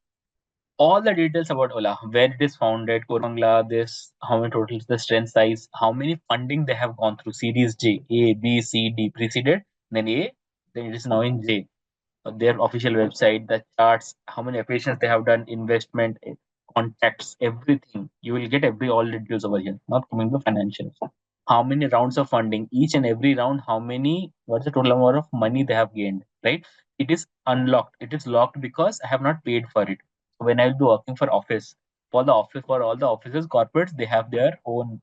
All the details about Ola, where it is founded, Kormangla, this, how many total is the strength size, how many funding they have gone through, Series J, A, B, C, D, preceded, then A, then it is now in J. Their official website, the charts, how many operations they have done, investment, contacts, everything. You will get all details over here, not coming to financials. How many rounds of funding, each and every round, what's the total amount of money they have gained, right? It is unlocked. It is locked because I have not paid for it. When I will be working for office, for all the offices, corporates, they have their own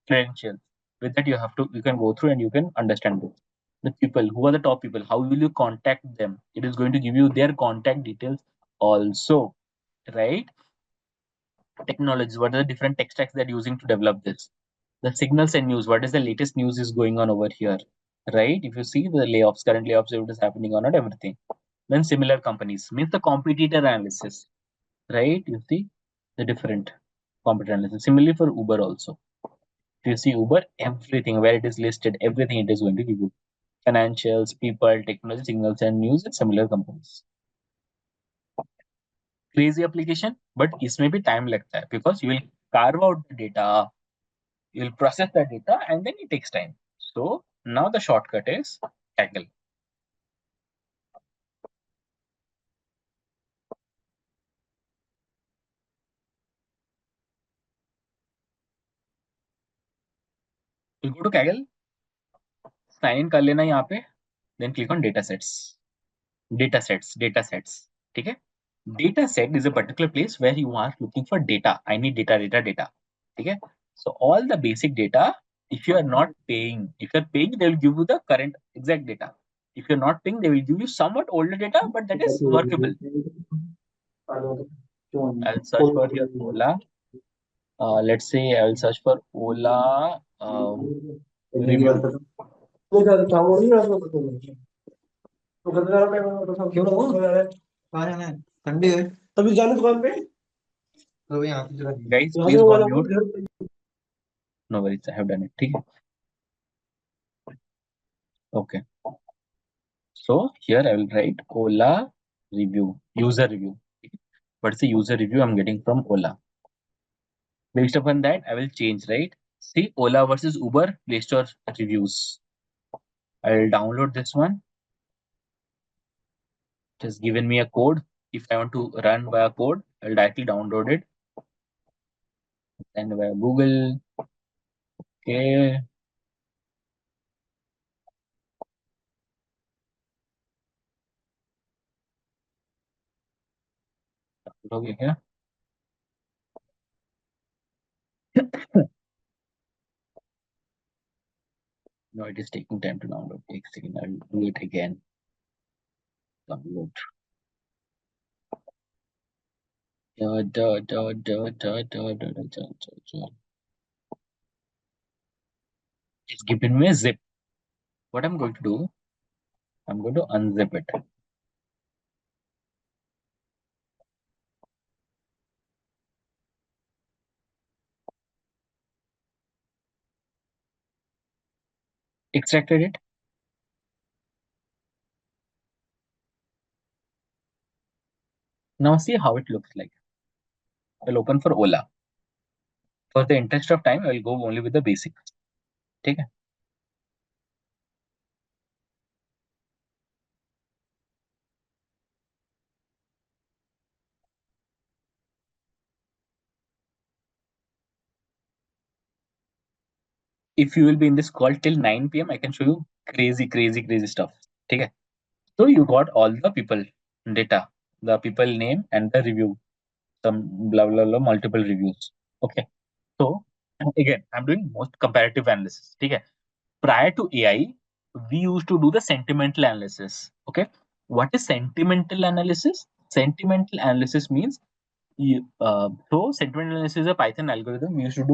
credentials. With that, you can go through and you can understand this. The people, who are the top people, how will you contact them? It is going to give you their contact details also, right? Technologies, what are the different tech stacks they're using to develop this? The signals and news, what is the latest news is going on over here, right? If you see the layoffs, current layoffs, what is happening on it, everything. Then similar companies, means the competitor analysis, right? You see the different competitor analysis. Similarly for Uber also. If you see Uber, everything where it is listed, everything it is going to give you. Financials, people, technology, signals and news, and similar companies. Crazy application, but इसमें भी time लगता है because you will carve out the data, you will process the data, and then it takes time. So now the shortcut is Kaggle. You go to Kaggle, sign in कर लेना यहाँ पे, then click on datasets. ठीक है? Dataset is a particular place where you are looking for data. I need data. Okay, so all the basic data. If you are not paying, if you are paying, they will give you the current exact data. If you're not paying, they will give you somewhat older data, but that is workable. I'll search for here Ola. Let's say I will search for Ola review. Guys, please go on mute. No worries, I have done it. ठीक है? Okay. So here I will write Ola review, user review. What's the user review I'm getting from Ola? Based upon that, I will change, right? See, Ola versus Uber Play Store reviews. I'll download this one. It has given me a code. If I want to run via code, I'll directly download it. And via Google. Okay. Okay, here. No, it is taking time to download. Take a second. I'll do it again. Download. It's given me a zip. What I'm going to do, I'm going to unzip it. Extracted it. Now see how it looks like. I'll open for Ola. For the interest of time, I will go only with the basics. Okay. If you will be in this call till 9 p.m., I can show you crazy stuff. Okay. So you got all the people data, the people name and the review, some blah blah blah, multiple reviews. Okay. So again, I'm doing most comparative analysis. Okay. Prior to AI, we used to do the sentimental analysis. Okay. What is sentimental analysis? Sentimental analysis means so sentimental analysis is a Python algorithm. We used to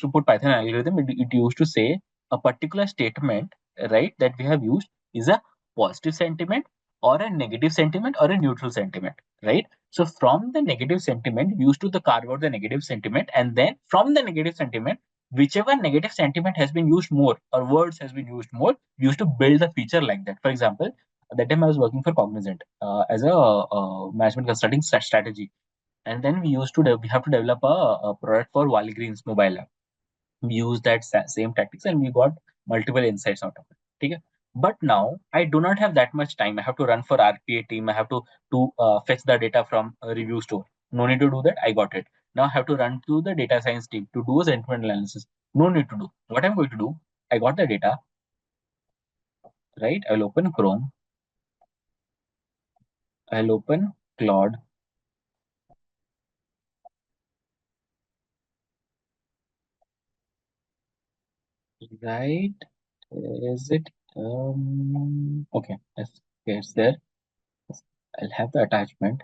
put Python algorithm. It used to say a particular statement, right, that we have used is a positive sentiment or a negative sentiment or a neutral sentiment, right? So from the negative sentiment, we used to the carve out the negative sentiment, and then from the negative sentiment, whichever negative sentiment has been used more or words has been used more, we used to build a feature like that. For example, at that time I was working for Cognizant as a management consulting strategy, and then we have to develop a product for Walgreens mobile app. We use that same tactics and we got multiple insights out of it. Okay? But now I do not have that much time. I have to run for RPA team. I have to fetch the data from a review store. No need to do that. I got it. Now I have to run to the data science team to do a sentiment analysis. No need to do. What I'm going to do, I got the data, right? I'll open Chrome. I'll open Claude. Right? Is it? Okay. It's there. I'll have the attachment.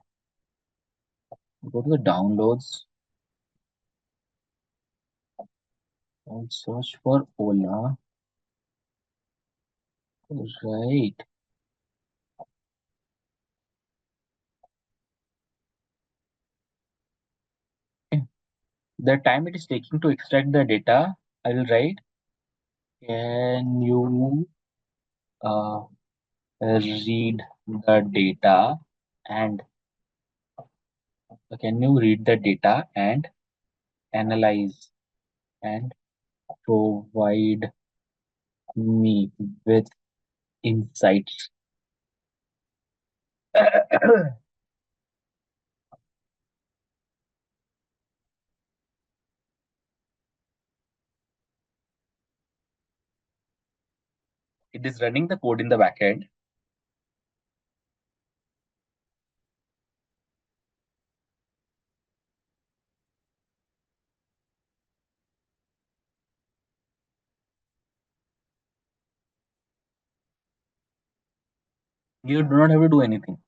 Go to the downloads. I'll search for Ola. Right. The time it is taking to extract the data, I will write, can you read the data and can you read the data and analyze and provide me with insights? It is running the code in the backend. You do not have to do anything.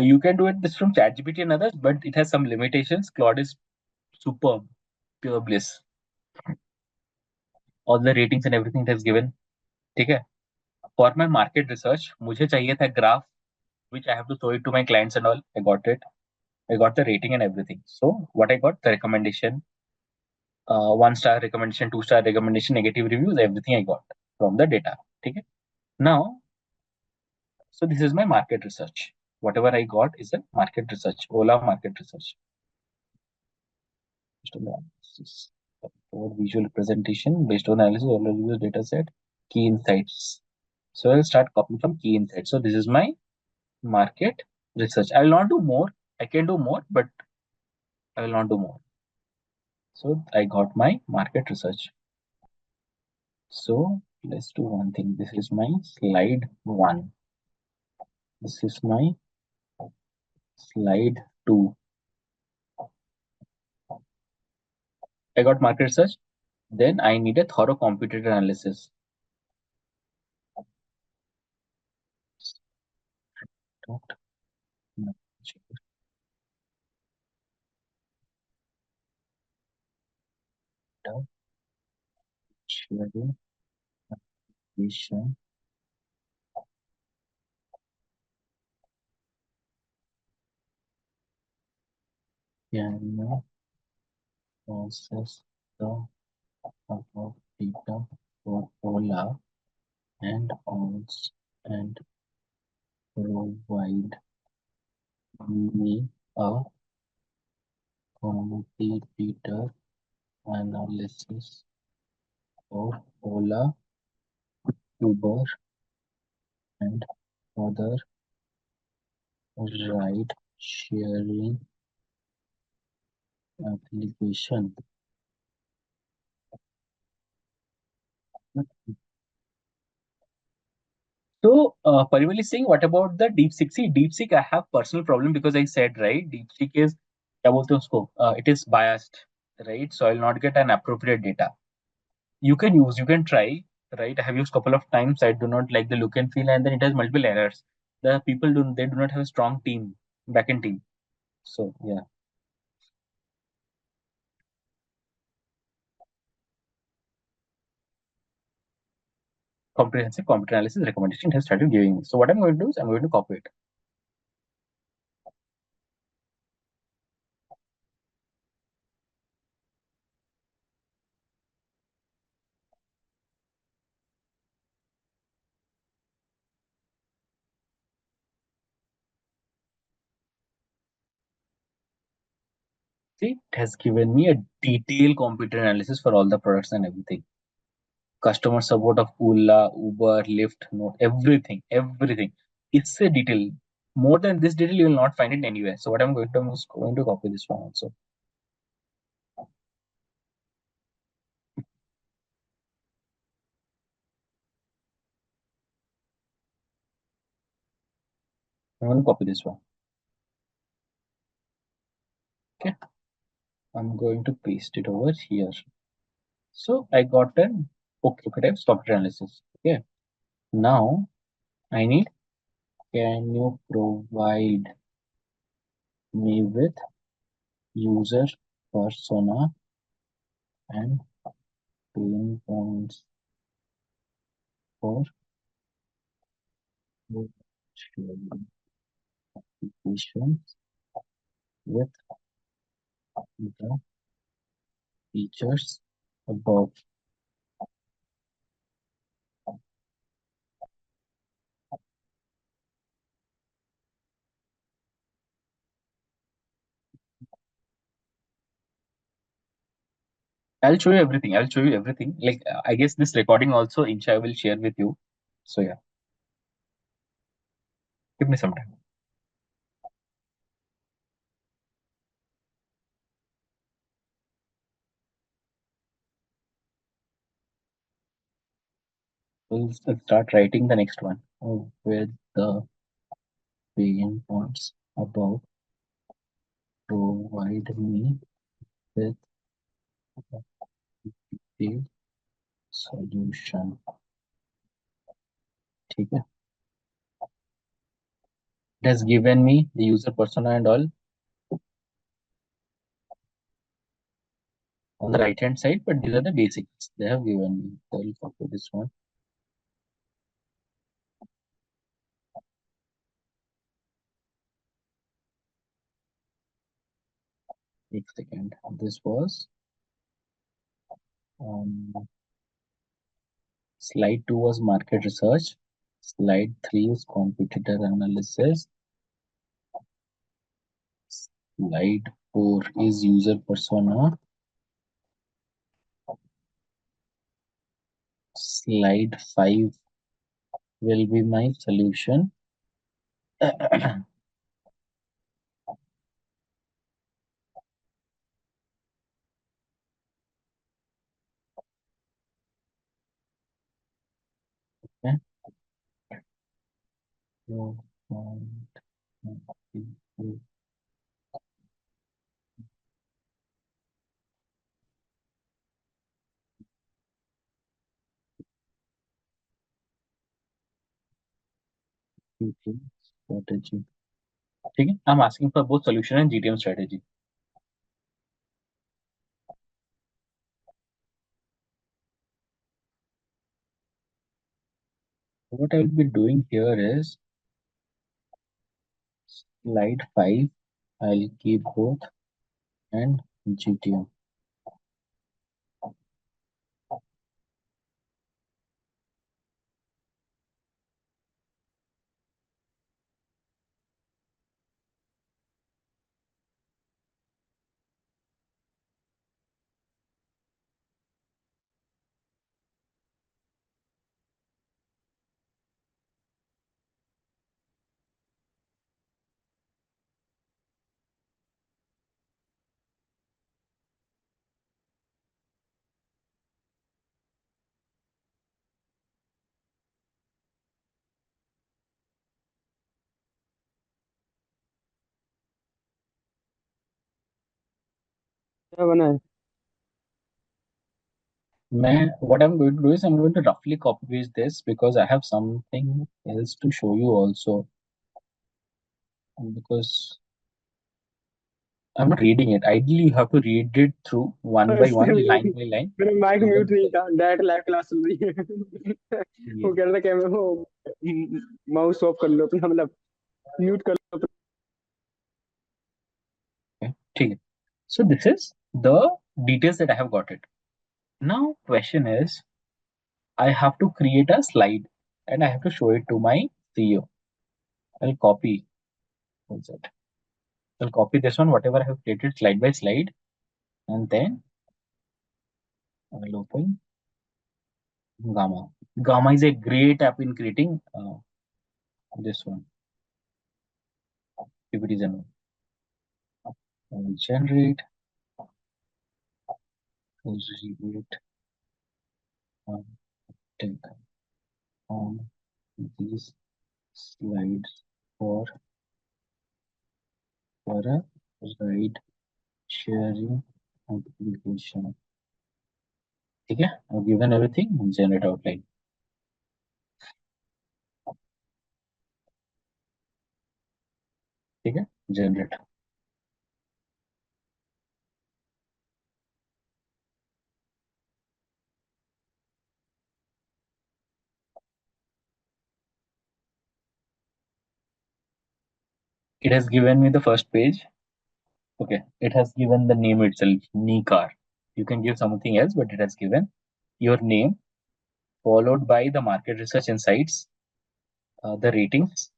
You can do it this from ChatGPT and others, but it has some limitations. Claude is superb, pure bliss. All the ratings and everything it has given. ठीक है? For my market research, मुझे चाहिए था graph which I have to show it to my clients and all. I got it. I got the rating and everything. So what I got, the recommendation, 1 star recommendation, 2 star recommendation, negative reviews, everything I got from the data. Okay. Now, so this is my market research. Whatever I got is a market research, Ola market research. For visual presentation based on analysis, Ola reviews data set, key insights. So I'll start copying from key insights. So this is my market research. I will not do more. I can do more, but I will not do more. So I got my market research. So let's do one thing. This is my slide 1. This is my slide 2. I got market research. Then I need a thorough competitor analysis. Sharing application can process the above data for Ola and also and provide me a competitor analysis of Ola, Uber, and other ride sharing application. So, Parimal is saying, what about the DeepSeek? See, DeepSeek, I have personal problem because I said, right, DeepSeek is क्या बोलते हैं उसको, it is biased, right? So I'll not get an appropriate data. You can try, right? I have used couple of times. I do not like the look and feel, and then it has multiple errors. The people do not have a strong team, backend team. So yeah, comprehensive computer analysis recommendation it has started giving me. So what I'm going to do is I'm going to copy it. See, it has given me a detailed computer analysis for all the products and everything. Customer support of Ola, Uber, Lyft, no, everything. It's a detail. More than this detail, you will not find it anywhere. So what I'm going to do is going to copy this one also. I'm going to copy this one. Okay. I'm going to paste it over here. So I got an okay type software analysis. Okay. Now I need, can you provide me with user persona and pain points for virtual applications with the features above. I'll show you everything. I'll show you everything. Like I guess this recording also, Incha, I will share with you. So yeah, give me some time. We'll start writing the next one with the pain points above. Provide me with the solution. ठीक है? It has given me the user persona and all on the right hand side, but these are the basics they have given me. So I'll copy this one. Take a second. This was slide 2 was market research. Slide 3 is competitor analysis. Slide 4 is user persona. Slide 5 will be my solution. Okay. So, strategy. ठीक है? I'm asking for both solution and GTM strategy. What I will be doing here is slide 5. I'll keep both and GTM. बना है? What I'm going to do is I'm going to roughly copy paste this because I have something else to show you also. Because I'm not reading it. Ideally, you have to read it through one by इससे one, line by line. मेरा mic And mute then, नहीं था, direct live class चल रही है। वो yeah. कह रहा था कैमरा वो माउस ऑफ कर लो अपना, मतलब म्यूट कर लो अपना। Okay. ठीक है. So this is the details that I have got it. Now, question is, I have to create a slide and I have to show it to my CEO. I'll copy. What's it? I'll copy this one, whatever I have created slide by slide, and then I'll open Gamma. Gamma is a great app in creating this one. PPT generate. I'll generate. Create. Take on these slides for a ride sharing application. ठीक है, I've given everything, generate outline. ठीक है, generate. It has given me the first page. Okay, it has given the name itself, Nikar. You can give something else, but it has given your name, followed by the market research insights, the ratings,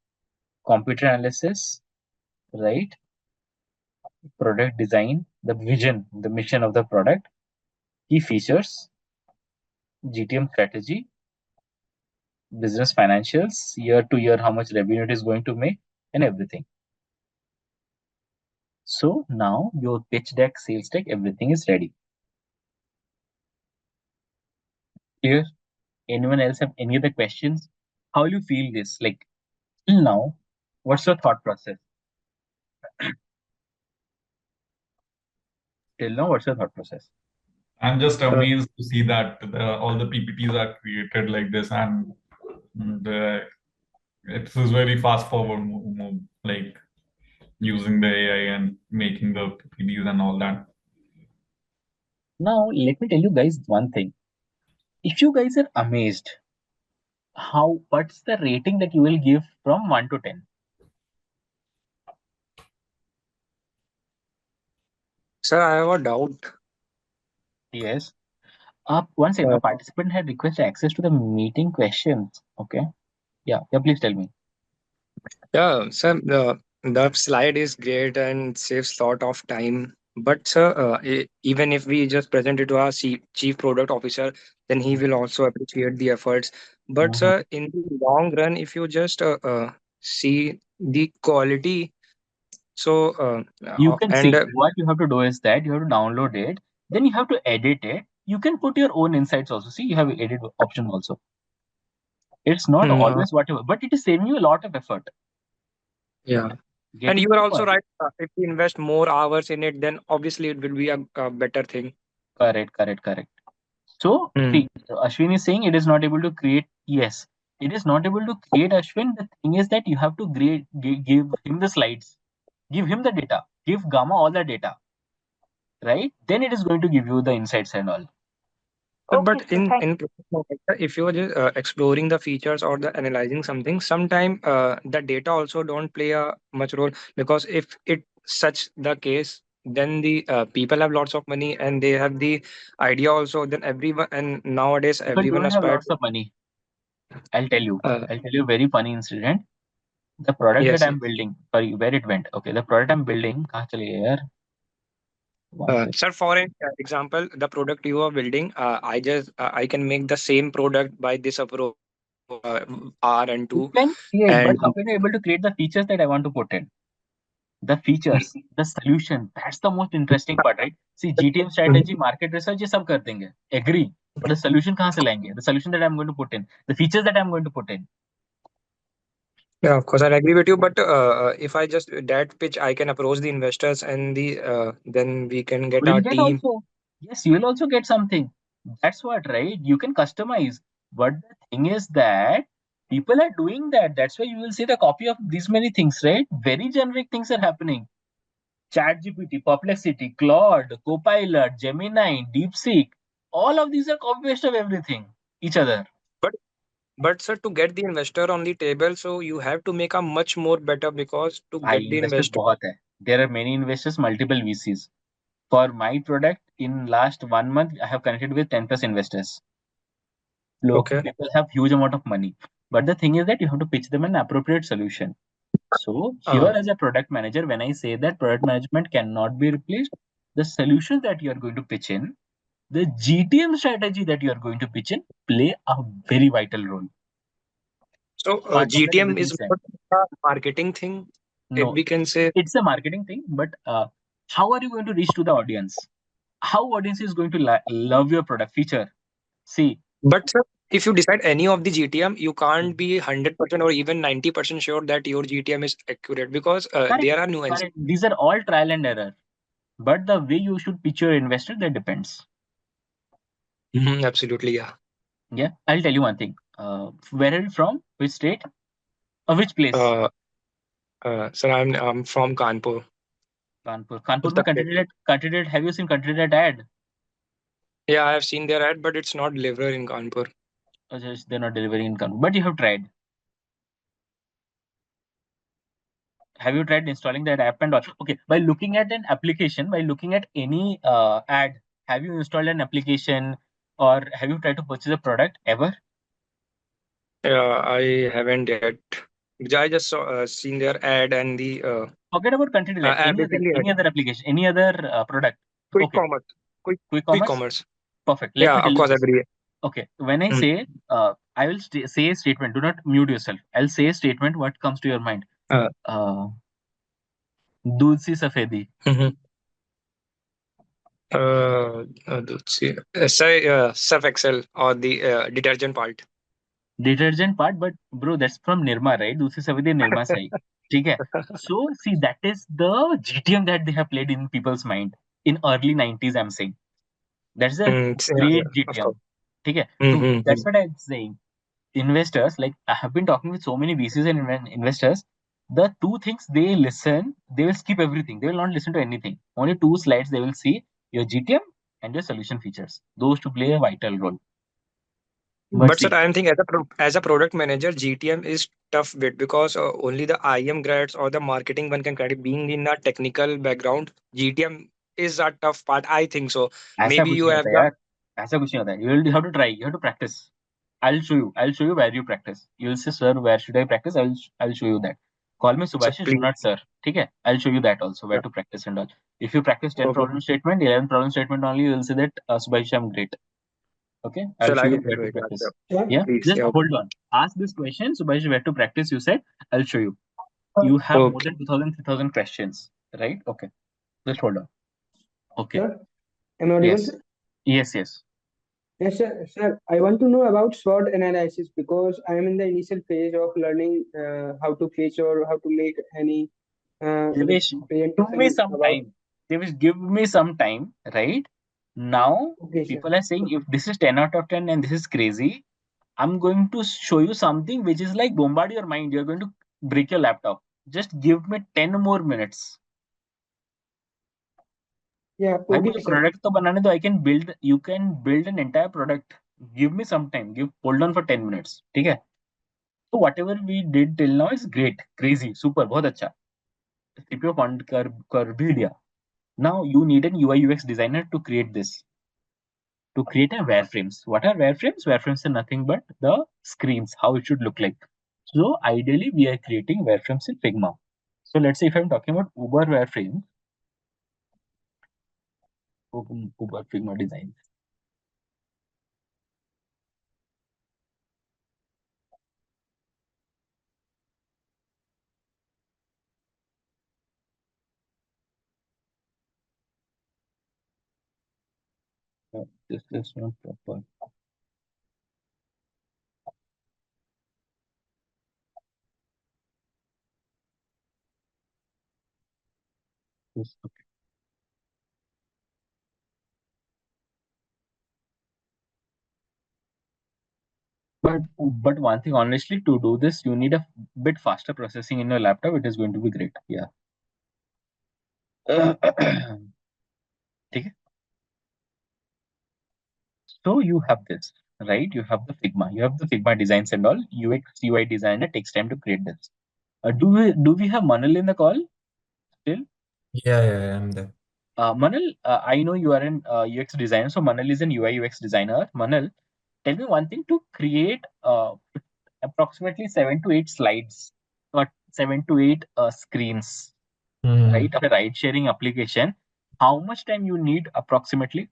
computer analysis, right? Product design, the vision, the mission of the product, key features, GTM strategy, business financials, year to year, how much revenue it is going to make, and everything. So now your pitch deck, sales deck, everything is ready. Clear? Anyone else have any other questions? How will you feel this? Like till now, what's your thought process? Till now, what's your thought process? I'm just amazed to see that all the PPTs are created like this, and it's a very fast forward move, like using the AI and making the PPTs and all that. Now, let me tell you guys one thing. If you guys are amazed, what's the rating that you will give from 1 to 10? Sir, I have a doubt. Yes. One second, a participant had requested access to the meeting questions. Okay. Yeah, please tell me. Yeah, sir, the slide is great and saves lot of time. But sir, even if we just present it to our chief product officer, then he will also appreciate the efforts. But Mhm. sir, in the long run, if you just see the quality, so You can and see what you have to do is that you have to download it, then you have to edit it. You can put your own insights also. See, you have edit option also. It's not mm, always whatever, but it is saving you a lot of effort. yeah. And Getting you are the also point. right. If you invest more hours in it, then obviously it will be a better thing. Correct. So, Mm. see, Ashwin is saying it is not able to create. Yes, it is not able to create, Ashwin. The thing is that you have to give him the slides, give him the data, give Gamma all the data, right? Then it is going to give you the insights and all. But Okay, sir. Thank in professional sector, if you are just exploring the features or the analyzing something, sometime the data also don't play a much role, because if it such the case, then the people have lots of money and they have the idea also. Then everyone, and nowadays People everyone don't have aspires. lots of money. I'll tell you. Uh, I'll tell you a very funny incident. The product that yes. I'm building, sorry, where it went. Okay, the product I'm building, कहाँ चले गए यार? One second. Sir, for an example, the product you are building, I can make the same product by this approach, R and You two, can create, but and how can you able to create the features that I want to put in? The features, the solution, that's the most interesting part, right? See, GTM strategy, market research, ये सब कर देंगे. Agree. But the solution कहाँ से लाएंगे? The solution that I'm going to put in, the features that I'm going to put in. Yeah, of course, I agree with you. But if I just that pitch, I can approach the investors and then we can get Will our get team. also. Yes, you will also get something. That's what, right? You can customize. But the thing is that people are doing that. That's why you will see the copy of these many things, right? Very generic things are happening. ChatGPT, Perplexity, Claude, Copilot, Gemini, DeepSeek. All of these are copy paste of everything, each other. But but sir, to get the investor on the table, so you have to make a much more better because to भाई get the investors investor. बहुत है. There are many investors, multiple VCs. For my product, in last 1 month, I have connected with 10 plus investors. Local Okay. people have huge amount of money, but the thing is that you have to pitch them an appropriate solution. So here, Uh, as a product manager, when I say that product management cannot be replaced, the solution that you are going to pitch in, the GTM strategy that you are going to pitch in, play a very vital role. so Apart from that, GTM everything is is same. more a marketing thing, if No, we can say. it's a marketing thing, but how are you going to reach to the audience? How audience is going to love your product feature? See, But sir, if you decide any of the GTM, you can't be 100% or even 90% sure that your GTM is accurate because correct, there are nuances. correct. These are all trial and error. But the way you should pitch your investor, that depends. Mhm, absolutely, yeah. Yeah, I'll tell you one thing. Where are you from? Which state? Or which place? Uh, sir, I'm from Kanpur, Kanpur. Kanpur Uttar में Pradesh. country date. Have you seen country date ad? Yeah, I have seen their ad, but it's not delivered in Kanpur. Or just they're not delivering in Kanpur. But you have tried. Have you tried installing that app and all? Okay, by looking at an application, by looking at any ad, have you installed an application or have you tried to purchase a product ever? Yeah, I haven't yet. I just saw seen their ad and the Forget about country delete. everything the ad. Any other application, any other product. Quick Okay, commerce, quick quick commerce. commerce. Perfect. Let Yeah, me tell of you course, I this. agree. Okay, when I Mm, say, I will say a statement. Do not mute yourself. I'll say a statement. What comes to your mind? Uh, Uh, दूध सी सफेदी. mhm. Let's see. Say Surf Excel or the detergent part. Detergent part, but bro, that's from Nirma, right? दूध सी सफेदी Nirma sai. ठीक है? So see, that is the GTM that they have played in people's mind in early 90s. I'm saying that's a Yeah, great yeah, of GTM. course. ठीक है? So Mm-hmm. that's what I'm saying. Investors, like I have been talking with so many VCs and investors, the two things they listen, they will skip everything. They will not listen to anything. Only two slides they will see: your GTM and your solution features. Those to play a vital role. But But sir, see, I am thinking as a product manager, GTM is tough bit because only the IM grads or the marketing one can credit. Being in a technical background, GTM is a tough part. I think so. ऐसा Maybe कुछ you नहीं have होता the यार. ऐसा कुछ नहीं होता. You will have to try. You have to practice. I'll show you. I'll show you where you practice. You'll say, sir, where should I practice? I'll show you that. Call me so Subhashish, do please. not sir. Okay? I'll show you that also, where to practice and all. If you practice 10 Okay, problem statement, 11 problem statement only, you will say that, Subhashish, I'm great. Okay? I'll sir, show I you can where do to it. Yeah, practice. sure. Yeah. Yeah? Please. Just Yeah. hold on. Ask this question, Subhashish, where to practice, you said. I'll show you. You have more Okay. than 2,000, 3,000 questions, right? Okay. Just hold on. Okay. Sir, am I audible, Yes. sir? Yes, yes. Yes, sir. Sir, I want to know about SWOT analysis because I am in the initial phase of learning how to pitch or how to make any like Devesh, give me presentation some about. time. Devesh, give me some time, right? Now, Okay, sir. people are saying if this is 10 out of 10 and this is crazy, I'm going to show you something which is like bombard your mind. You're going to break your laptop. Just give me 10 more minutes. Yeah, भाई okay, मुझे sir. Product तो बनाने दो. I can build, you can build an entire product. Give me some time. Hold on for 10 minutes. ठीक है? So whatever we did till now is great, crazy, super, बहुत अच्छा. CPO fund कर भी दिया. Now you need an UI UX designer to create this, to create a wireframes. What are wireframes? Wireframes are nothing but the screens, how it should look like. So ideally, we are creating wireframes in Figma. So let's say if I'm talking about Uber wireframe, Uber Figma design. This is not proper. Yes, okay. But one thing, honestly, to do this, you need a bit faster processing in your laptop. It is going to be great. Yeah. Okay. So you have this, right? You have the Figma. You have the Figma designs and all. UX UI designer takes time to create this. Do we have Manal in the call still? Yeah, I'm there. Manal, I know you are an UX designer. So Manal is an UI UX designer. Manal, tell me one thing to create approximately 7 to 8 slides or 7 to 8 screens, right? Of a ride sharing application. How much time you need approximately?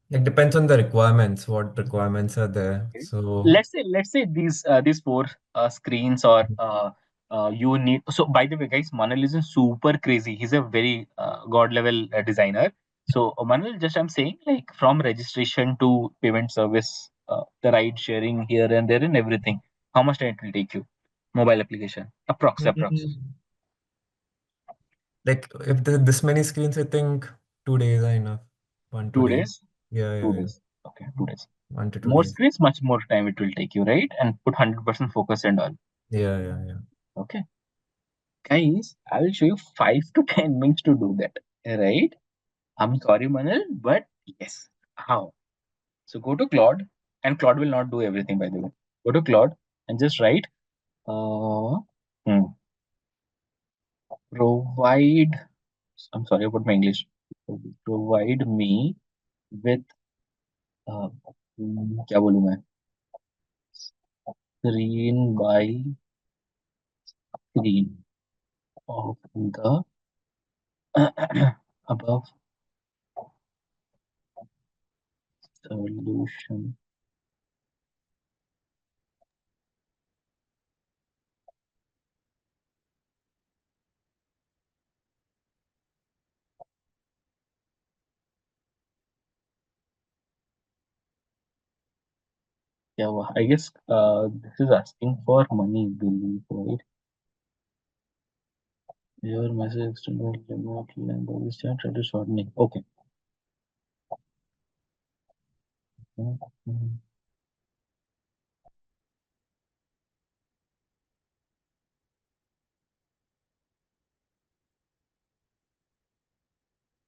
It depends on the requirements, what requirements are there. Okay. So, Let's say these four screens or you need. So by the way, guys, Manal is super crazy. He's a very god level designer. So Manal, just I'm saying, like from registration to payment service, the ride sharing here and there and everything. How much time it will take you? Mobile application, approx. like if this many screens, I think 2 days are enough. 2 1 2 days. days, Yeah. 2 days. Okay, 2 days. 1 to 2 More days. screens, much more time it will take you, right? And put 100% focus and all. Yeah. Okay. Guys, I will show you 5 to 10 minutes to do that. Right? I'm sorry, Manal, but yes. How? So go to Claude, and Claude will not do everything, by the way. Go to Claude and just write uh, hmm, provide. I'm sorry about my English. Provide me with uh, क्या बोलूं मैं? Screen by screen of the above solution. Yeah, well, I guess this is asking for money, believe, right? Your message extended remote language chat try to shortening. Okay. Mhm.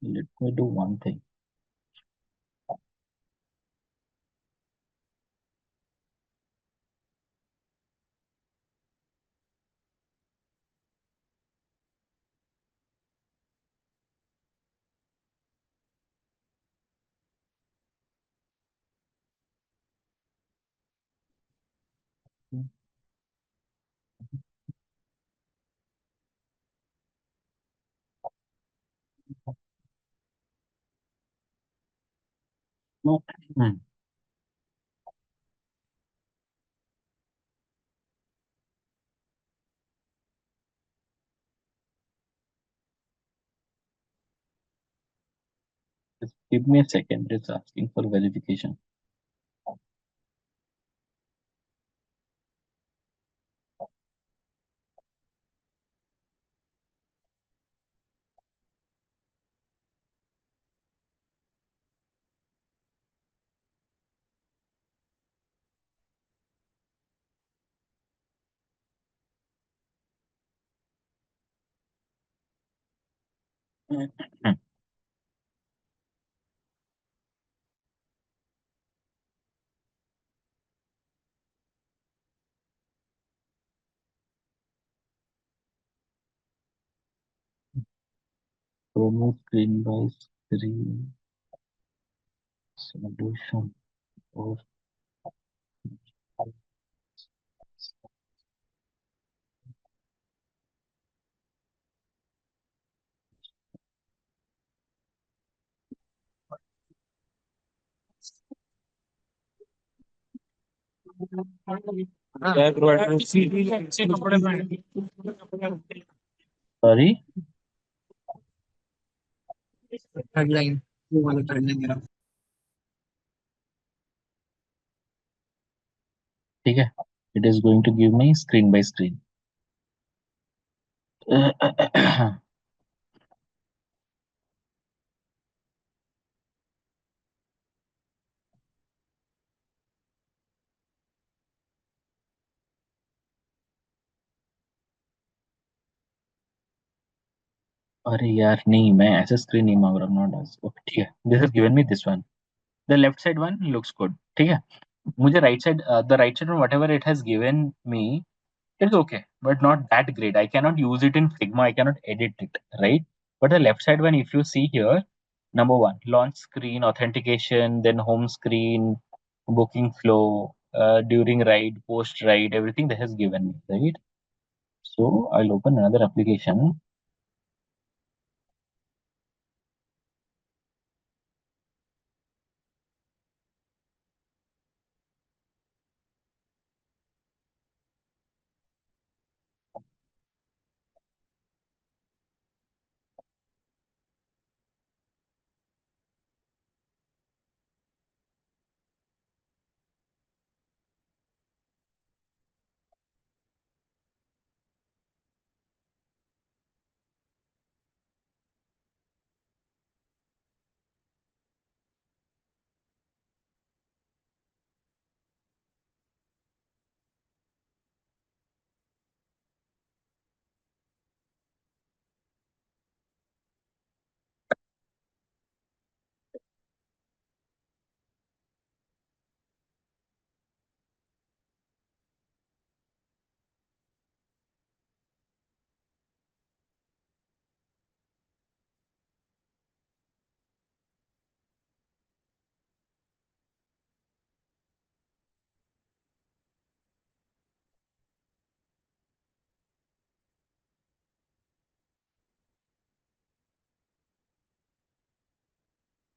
Let me do one thing. No. Hmm. Just give me a second. It's asking for verification. Hmm. Promo screen by screen solution or sorry. ठीक है. It is going to give me screen by screen. अरे यार नहीं, मैं ऐसे screen नहीं मांग रहा हूँ, नॉट एस। ओके ठीक है, this is given me this one, the left side one looks good, ठीक है। मुझे right side, the right side what ever it has given me, it's okay, but not that great. I cannot use it in Figma. I cannot edit it, right? But the left side one, if you see here, number one, launch screen, authentication, then home screen, booking flow, during ride, post ride, everything that has given me, right? So I'll open another application.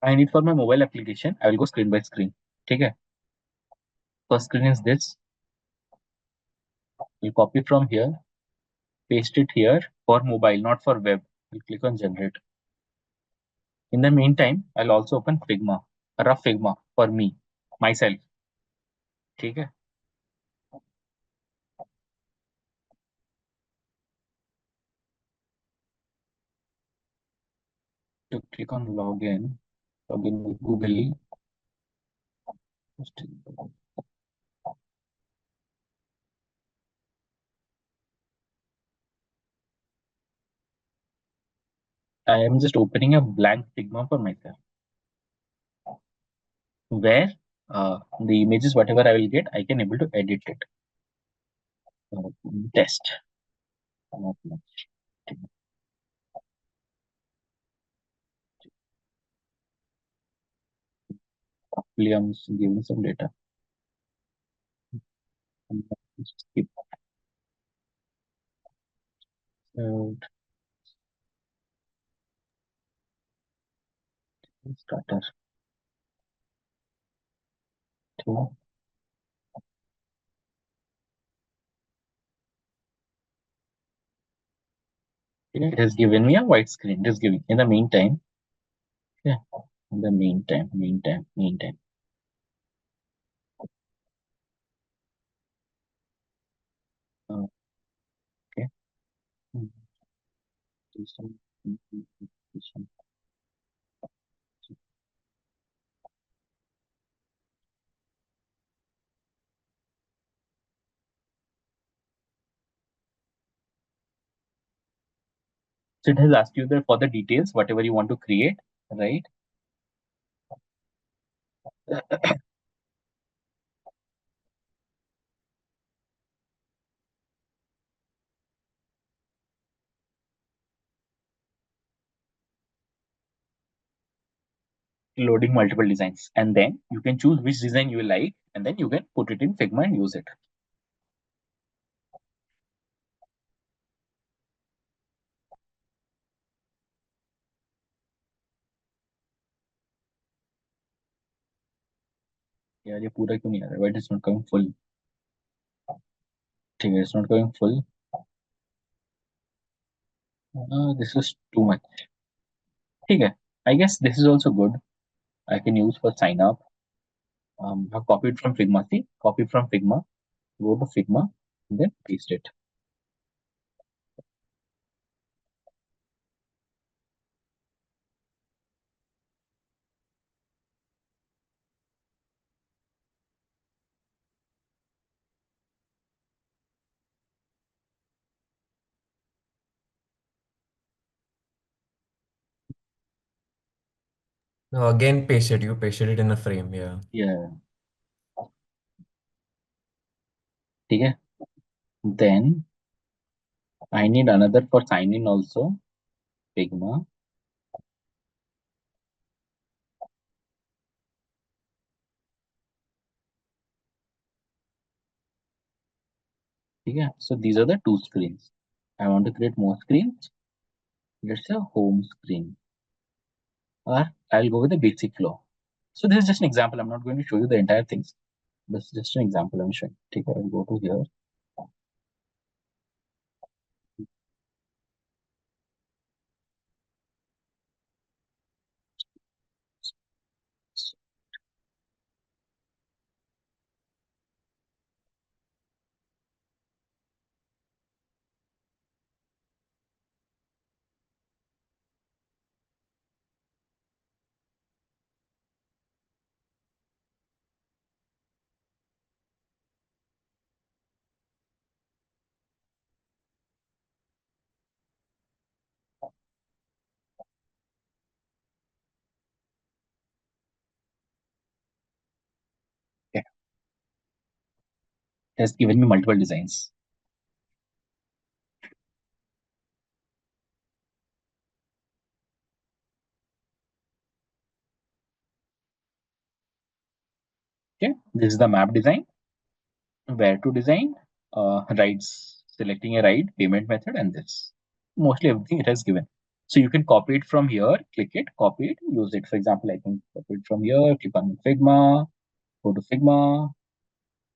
I need for my mobile application. I will go screen by screen. Okay. First screen is this. You copy from here, paste it here for mobile, not for web. You click on generate. In the meantime, I'll also open Figma, a rough Figma for me, myself. Okay. To click on login with Google. I am just opening a blank Figma for myself, where the images, whatever I will get, I can able to edit it. Test. Not much. Hopefully, I'm giving some data. Skip. Starter. Two. It has given me a white screen. Just giving. In the meantime, yeah. In the meantime. Okay. Do some implementation. So it has asked you there for the details, whatever you want to create, right? Loading multiple designs, and then you can choose which design you like, and then you can put it in Figma and use it. यार ये पूरा क्यों नहीं आ रहा? Why it is not coming full? ठीक है, it's not going full. This is too much. ठीक है, I guess this is also good. I can use for sign up. I've copied from Figma. See, copy from Figma. Go to Figma, and then paste it. No, again, pasted. You pasted it in a frame. Yeah. Yeah. ठीक है. Then I need another for sign in also. Figma. Yeah, so these are the two screens. I want to create more screens. Let's say home screen. Or I'll go with the basic flow. So this is just an example. I'm not going to show you the entire things. This is just an example I'm showing. Okay, I'll go to here. Okay. It has given me multiple designs. Okay, this is the map design. Where to design? Rides, selecting a ride, payment method, and this. Mostly everything it has given. So you can copy it from here, click it, copy it, use it. For example, I can copy it from here, click on Figma, go to Figma,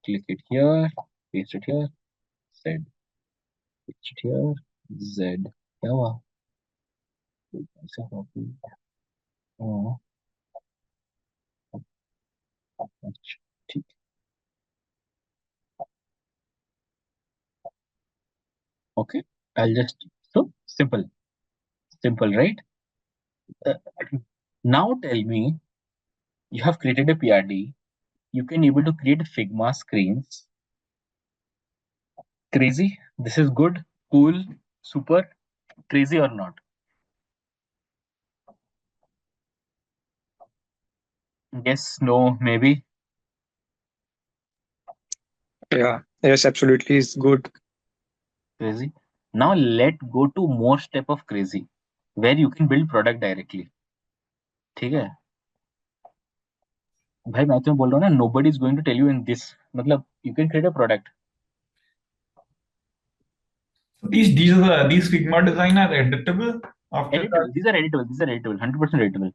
click it here, paste it here, Z, paste it here, Z. Yeah, ऐसा copy. Oh, अच्छा, ठीक. Okay, I'll just, so simple, right? Now tell me, you have created a PRD, you can able to create Figma screens. Crazy? This is good, cool, super, crazy or not? Yes, no, maybe. Yeah, yes, absolutely, it's good. Crazy. Now let go to more step of crazy, where you can build product directly. ठीक है भाई मैं तुम्हें बोल रहा हूँ ना nobody is going to tell you in this मतलब you can create a product. These Figma design are editable after Editable. that. These are editable. 100% editable.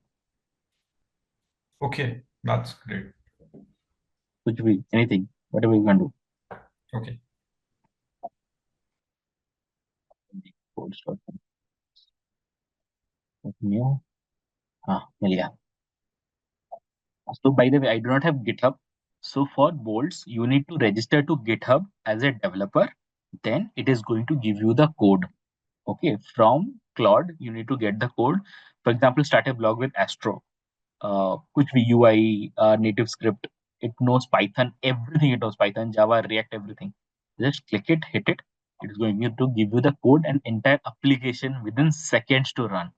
Okay, that's great. कुछ भी anything whatever you can do. Okay. Cold start. New. हाँ मिल गया. So by the way, I do not have GitHub. So for bolts, you need to register to GitHub as a developer. Then it is going to give you the code. Okay, from Claude, you need to get the code. For example, start a blog with Astro. Kuch bhi UI, native script. It knows Python, everything. It knows Python, Java, React, everything. Just click it, hit it. It is going to give you the code and entire application within seconds to run.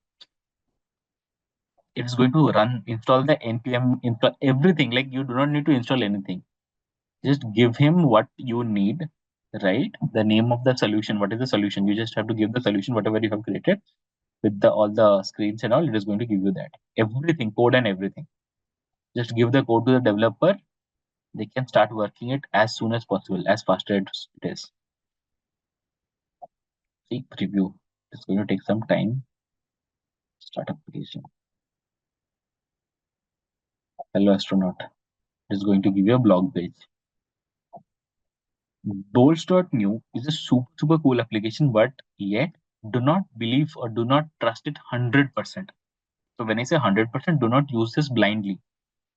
It is going to run, install the npm, install everything. Like you do not need to install anything. Just give him what you need, right? The name of the solution. What is the solution? You just have to give the solution, whatever you have created with the all the screens and all. It is going to give you that everything, code and everything. Just give the code to the developer. They can start working it as soon as possible, as fast as it is. See preview. It's going to take some time. Start application. Hello astronaut. It's going to give you a blog page. Bolts.new is a super cool application, but yet do not believe or do not trust it 100%. So when I say 100%, do not use this blindly.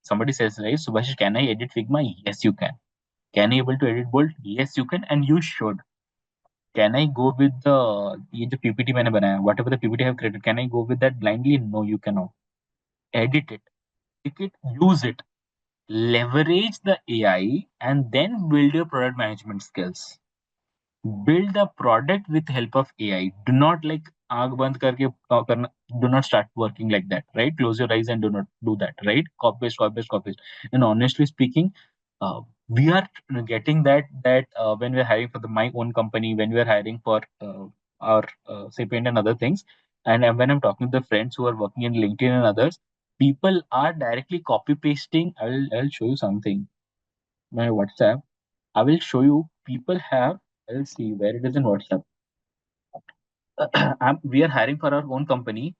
Somebody says, right, Subhash, can I edit Figma? Yes, you can. Can I able to edit Bolt? Yes, you can, and you should. Can I go with the PPT मैंने बनाया, whatever the PPT I have created, can I go with that blindly? No, you cannot. Edit it, pick it, use it, leverage the AI, and then build your product management skills. Build the product with help of AI. Do not like आग बंद करके करना do not start working like that, right? Close your eyes and do not do that, right? Copy paste, copy paste, copy paste. And honestly speaking, we are getting that when we're hiring for my own company, when we're hiring for our sapient and other things, and when I'm talking to the friends who are working in LinkedIn and others, people are directly copy pasting. I'll show you something. My WhatsApp. I will show you. People have. I'll see where it is in WhatsApp. We are hiring for our own company.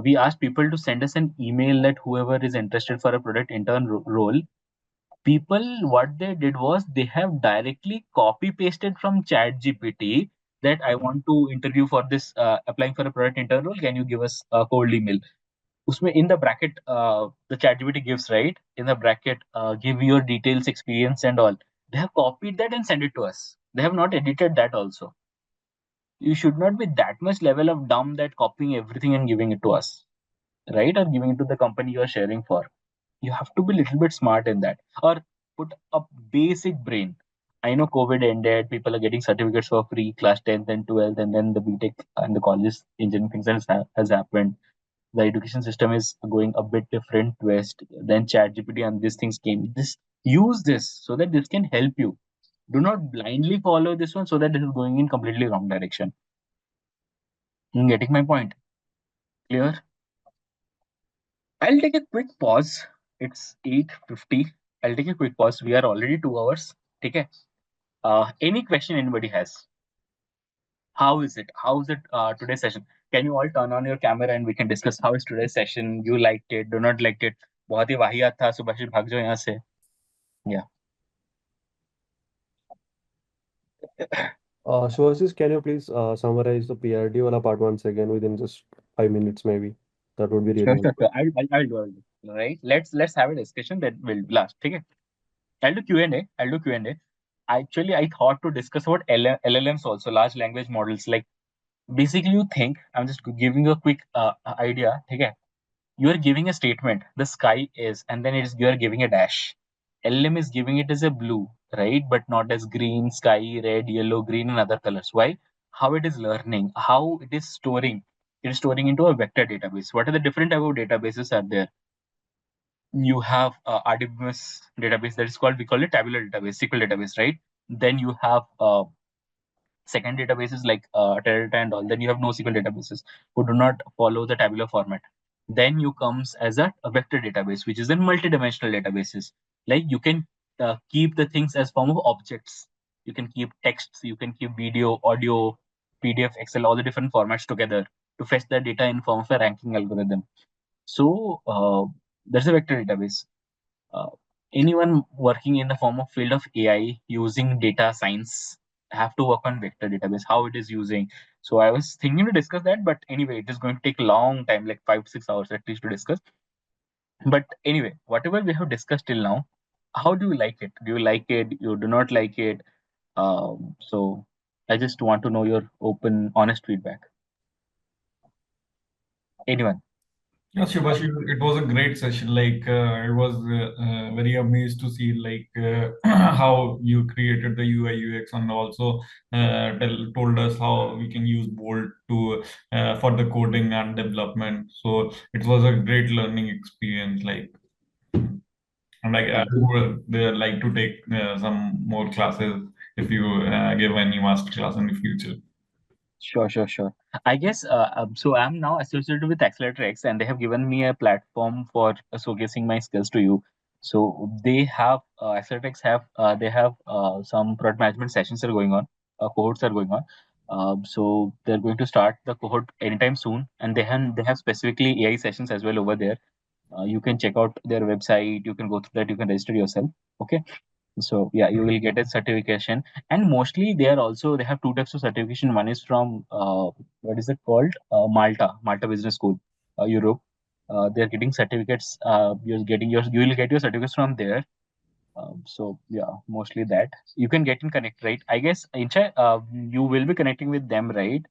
We asked people to send us an email that whoever is interested for a product intern role, people what they did was they have directly copy pasted from ChatGPT that I want to interview for this applying for a product intern role. Can you give us a cold email? Usme in the bracket, the ChatGPT gives, right, in the bracket, give your details, experience, and all. They have copied that and sent it to us. They have not edited that also. You should not be that much level of dumb that copying everything and giving it to us, right? Or giving it to the company you are sharing for. You have to be a little bit smart in that, or put a basic brain. I know COVID ended, people are getting certificates for free, class 10th and 12th, and then the BTech and the college engineering things has happened. The education system is going a bit different twist. Then ChatGPT and these things came. Use this so that this can help you. Do not blindly follow this one so that this is going in completely wrong direction. Getting my point? Clear? I'll take a quick pause. It's 8:50. I'll take a quick pause. We are already 2 hours. Okay. Any question anybody has? How is it? How is it today's session? Can you all turn on your camera and we can discuss how is today's session? You liked it, do not liked it. बहुत ही वाहियात था, सुभाषिश भाग जाओ यहाँ से. Yeah. Shivashish, can you please summarize the PRD wala part once again within just 5 minutes, maybe? That would be really Sure, sure, helpful. sure. I'll do. Right. Let's have a discussion that will last. Okay. I'll do Q&A. I'll do Q&A. Actually, I thought to discuss about LLMs also, large language models. Like basically, you think I'm just giving you a quick idea. Okay. You are giving a statement. The sky is, and then you are giving a dash. LLM is giving it as a blue, right? But not as green, sky, red, yellow, green, and other colors. Why? How it is learning, how it is storing. It is storing into a vector database. What are the different type of databases are there? You have RDBMS database that is called, we call it tabular database, SQL database, right? Then you have second databases like Teradata and all. Then you have NoSQL databases who do not follow the tabular format. Then you comes as a vector database, which is in multi-dimensional databases. Like you can keep the things as form of objects. You can keep texts, you can keep video, audio, PDF, Excel, all the different formats together to fetch the data in form of a ranking algorithm. So there's a vector database. Uh, Anyone working in the form of field of AI using data science have to work on vector database, how it is using. So I was thinking to discuss that, but anyway, it is going to take a long time, like 5 to 6 hours at least to discuss. But anyway, whatever we have discussed till now, how do you like it? Do you like it? You do not like it? So I just want to know your open, honest feedback. Anyone? Yeah, Shubhash, it was a great session. Like, I was very amazed to see how you created the UI UX, and also told us how we can use Bolt to for the coding and development. So it was a great learning experience. Like, and like I Thank you. would like to take some more classes if you give any master class in the future. Sure. I guess so. I'm now associated with Accelerator X, and they have given me a platform for showcasing my skills to you. So they have Accelerator X have they have some product management sessions are going on, cohorts are going on. So they're going to start the cohort anytime soon, and they have specifically AI sessions as well over there. You can check out their website. You can go through that. You can register yourself. Okay. So yeah, you will get a certification, and mostly they have two types of certification. One is from what is it called? Malta Business School, Europe. They're getting certificates. You will get your certificates from there. So yeah, mostly that you can get in connect, right? I guess Incha, you will be connecting with them, right?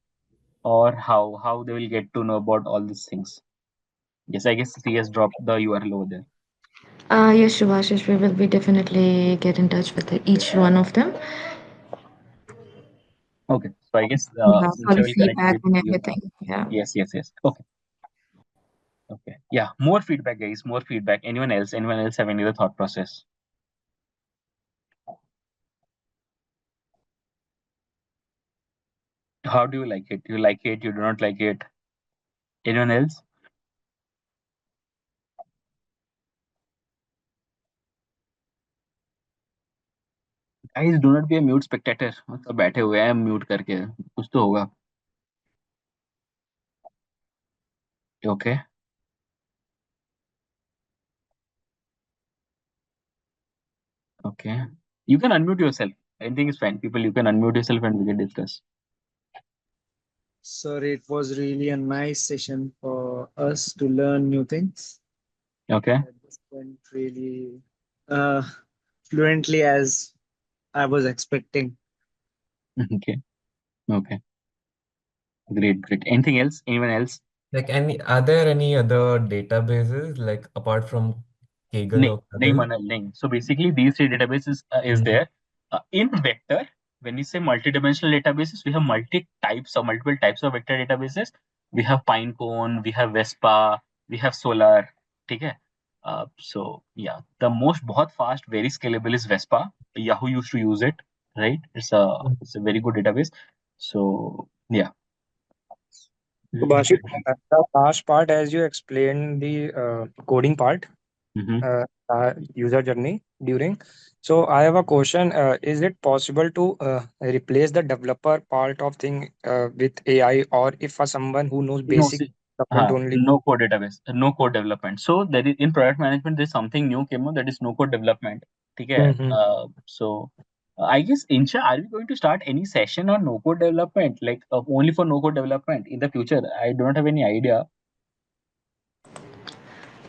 Or how they will get to know about all these things? Yes, I guess he has dropped the URL over there. Yes, Shubhashish, we will be definitely get in touch with each one of them. Okay. So I guess Yeah, for Insha the will connect feedback with and you. everything. Yeah. Yes, yes, yes. Okay, okay. Yeah, more feedback, guys. More feedback. Anyone else? Anyone else have any other thought process? How do you like it? You like it? You do not like it? Anyone else? Guys, do not be a mute spectator. मतलब बैठे हुए हैं mute करके कुछ तो होगा. Okay, okay. You can unmute yourself. Anything is fine. People, you can unmute yourself and we can discuss. Sir, it was really a nice session for us to learn new things. Okay. At this point, really uh, fluently as I was expecting. Okay. Okay. Great. Great. Anything else? Anyone else? Like are there any other databases like apart from Kaggle नहीं or नहीं Kaggle? Manal नहीं. So basically, these three databases is Mm. there in vector. When we say multi-dimensional databases, we have multiple types of vector databases. We have Pinecone, we have Vespa, we have Solar. ठीक है? So yeah, the most बहुत fast, very scalable is Vespa. Yahoo used to use it, right? It's a very good database. So yeah. Subhash, the last part, as you explained the coding part, Mm-hmm. user journey during. So I have a question. Is it possible to replace the developer part of thing with AI, or if someone who knows No, basic see, development only? no code database, no code development. So there is in product management, there's something new came out that is no code development. Okay. Mm-hmm. So I guess Insha, are we going to start any session on no code development, like only for no code development in the future? I don't have any idea.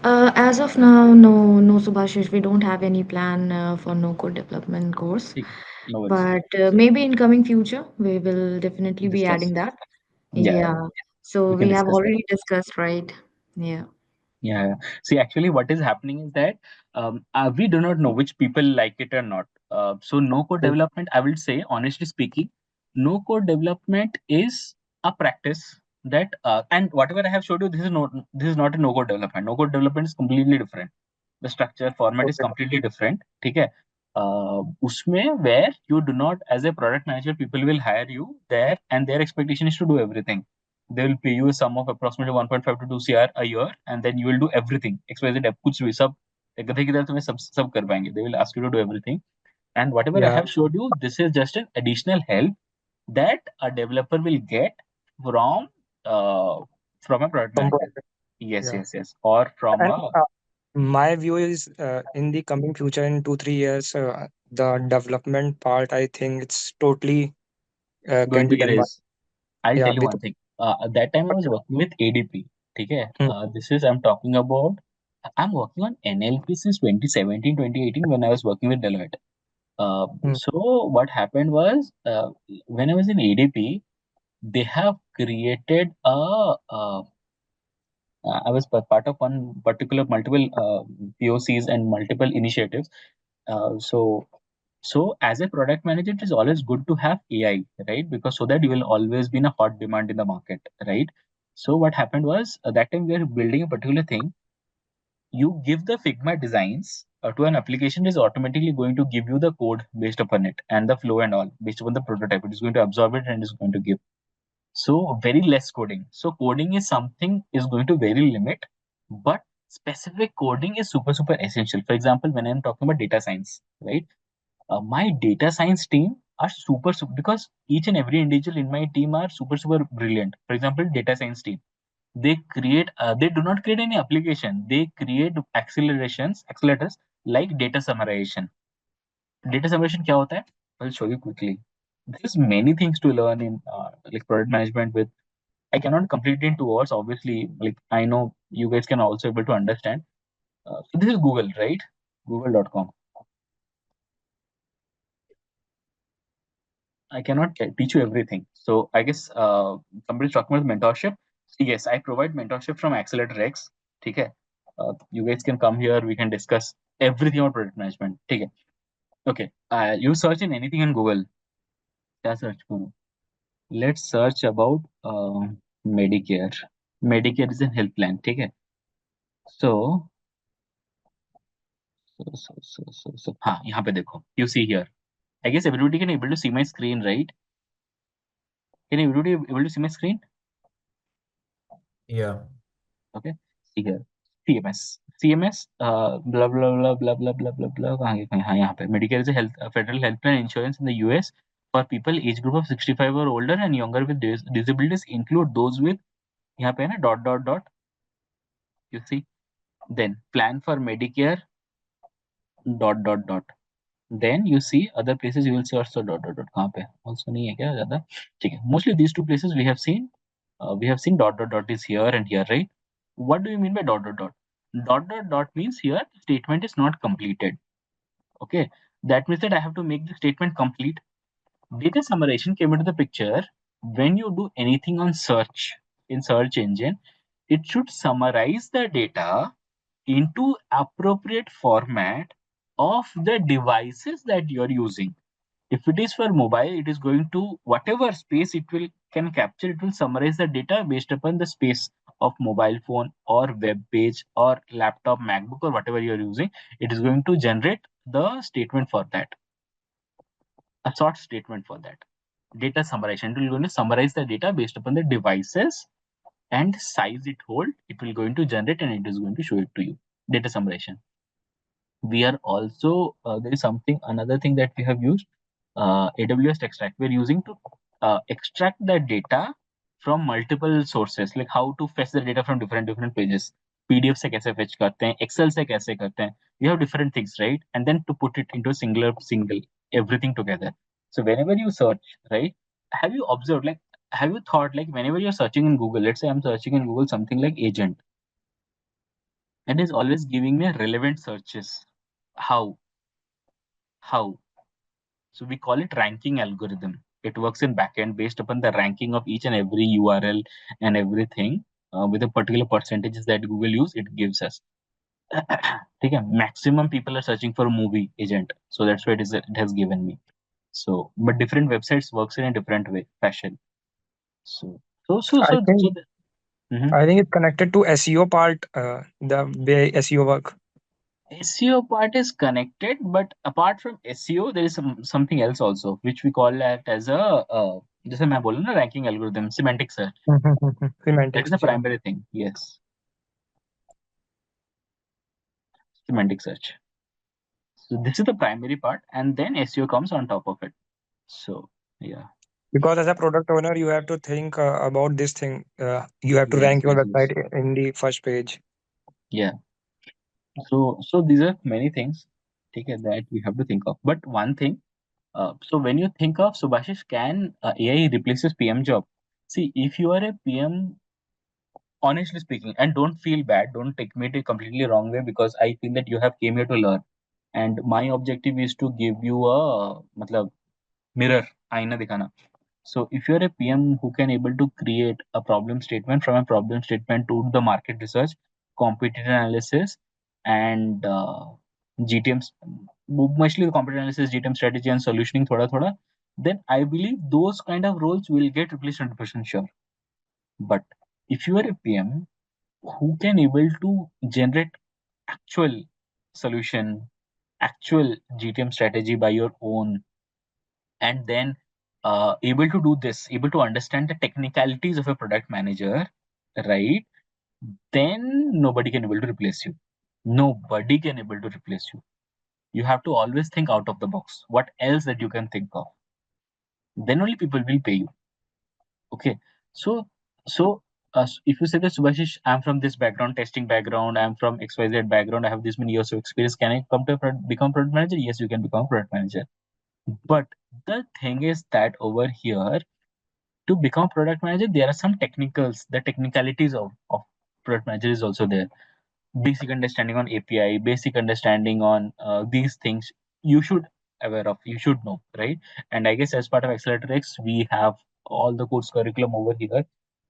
As of now, no, Subhashish, we don't have any plan for no code development course. ठीक, no worries. But maybe in coming future, we will definitely be Discuss. adding that. Yeah, Yeah. So we can we have discuss that. already discussed, right? Yeah. Yeah. See, actually, what is happening is that we do not know which people like it or not. So, no code development, I will say, honestly speaking, no code development is a practice that, and whatever I have showed you, this is not a no code development. No code development is completely different. The structure format is Okay. completely different. ठीक है? उसमें where you do not, as a product manager, people will hire you there, and their expectation is to do everything. They will pay you a sum of approximately 1.5 to 2 CR a year, and then you will do everything. XYZ कुछ भी सब गधे की तरह तुम्हें सब कर पाएंगे. They will ask you to do everything. And whatever I Yeah. have showed you, this is just an additional help that a developer will get from uh, from a product From manager. both. Yes, Yeah. yes, yes. Or from And a my view is in the coming future, in 2 3 years, the development part, I think it's totally going can to be done by, erase. I'll yeah, tell you with. one thing. At that time I was working with ADP. Okay. Hmm. This is I'm talking about. I'm working on NLP since 2017, 2018 when I was working with Deloitte. Hmm. So what happened was when I was in ADP, they have created I was part of one particular multiple POCs and multiple initiatives. So as a product manager, it is always good to have AI, right? Because so that you will always be in a hot demand in the market, right? So what happened was that time we are building a particular thing. You give the Figma designs to an application is automatically going to give you the code based upon it and the flow and all based upon the prototype. It is going to absorb it and is going to give. So very less coding. So coding is something is going to very limit, but specific coding is super essential. For example, when I'm talking about data science, right? My data science team are super because each and every individual in my team are super brilliant. For example, data science team, they do not create any application, they create accelerators like data summarization. Data summarization क्या होता है? I'll show you quickly. There's many things to learn in like product management with. I cannot complete it in 2 hours, obviously. Like I know you guys can also able to understand. So this is Google, right? Google.com. I cannot teach you everything. So I guess somebody's talking about mentorship. Yes, I provide mentorship from Accelerator X. Okay. You guys can come here. We can discuss everything about product management. Okay. Okay. You search in anything in Google. क्या search करूं? let's search about Medicare. Medicare is a health plan, ठीक है? So हाँ, यहाँ पे देखो, you see here. I guess everybody can able to see my screen, right? Can everybody able to see my screen? Yeah. Okay, see here. CMS, blah blah blah blah blah blah blah blah. हाँ, यहाँ पे Medicare is a federal health plan insurance in the US for people age group of 65 or older and younger with disabilities include those with यहाँ पे है ना dot dot dot. You see, then plan for Medicare dot dot dot. Then you see other places you will see also dot dot dot. कहाँ पे? Also नहीं है क्या ज़्यादा? ठीक है. Mostly these two places we have seen. We have seen dot dot dot is here and here, right? What do you mean by dot dot dot? Dot dot dot means here the statement is not completed. Okay, that means that I have to make the statement complete. Data summarization came into the picture when you do anything on search in search engine. It should summarize the data into appropriate format of the devices that you're using. If it is for mobile, it is going to whatever space it will can capture, it will summarize the data based upon the space of mobile phone or web page or laptop, MacBook or whatever you're using. It is going to generate the statement for that, a short statement for that. Data summarization, it will going to summarize the data based upon the devices and size it hold. It will going to generate and it is going to show it to you. Data summarization. We are also there is something another thing that we have used, AWS extract. We're using to extract the data from multiple sources, like how to fetch the data from different pages. PDF से कैसे fetch करते हैं, Excel से कैसे करते हैं. We have different things, right? And then to put it into a single everything together. So whenever you search, right? Have you observed, like, have you thought, like, whenever you're searching in Google, let's say I'm searching in Google something like agent, it is always giving me relevant searches. How? How? So we call it ranking algorithm. It works in backend based upon the ranking of each and every URL and everything with the particular percentages that Google use. It gives us. Okay, maximum people are searching for a movie agent, so that's why it has given me. So, but different websites works in a different way fashion. So so so I so think so. Mhm. I think it's connected to SEO part, the way SEO work. SEO part is connected, but apart from SEO, there is something else also, which we call that as a जैसे मैं बोला ना ranking algorithm, semantic search. That is Semantics, the yeah. primary thing. Yes, semantic search. So this is the primary part, and then SEO comes on top of it. So yeah. Because as a product owner, you have to think about this thing. You have to Yes, rank your yes, yes. website in the first page. Yeah. So these are many things, okay, that we have to think of. But one thing, so when you think of Subhashish, can AI replaces PM job? See, if you are a PM, honestly speaking, and don't feel bad, don't take me to completely wrong way, because I feel that you have came here to learn, and my objective is to give you a matlab, mirror, aina dikhana. So if you're a PM who can able to create a problem statement, from a problem statement to the market research, competitor analysis, and GTM, mostly the competitor analysis, GTM strategy and solutioning thoda thoda, then I believe those kind of roles will get replaced 100% sure. But if you are a PM who can able to generate actual solution, actual GTM strategy by your own, and then able to do this, able to understand the technicalities of a product manager, right? Then nobody can able to replace you. Nobody can able to replace you. You have to always think out of the box. What else that you can think of? Then only people will pay you. Okay. So if you say that Subhashish, I'm from this background, testing background, I'm from XYZ background, I have this many years of experience. Can I come to become product manager? Yes, you can become product manager. But the thing is that over here, to become product manager, there are some technicals, the technicalities of product manager is also there. Basic understanding on API, basic understanding on these things you should aware of, you should know, right? And I guess as part of Accelerator X, we have all the course curriculum over here,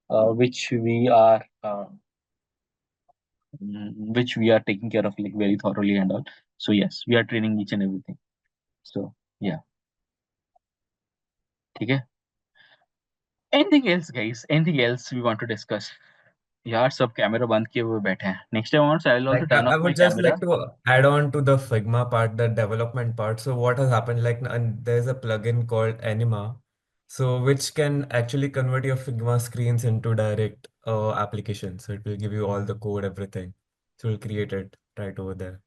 which we are taking care of like very thoroughly and all. So yes, we are training each and everything. So yeah, okay. Anything else, guys? Anything else we want to discuss? यार सब camera बंद किए हुए बैठे हैं. Next time onwards, I will also Like turn I off my would just camera. like to add on to the Figma part, the development part. So what has happened, like, and there's a plugin called Anima, so which can actually convert your Figma screens into direct applications. So it will give you all the code, everything. So it'll create it right over there.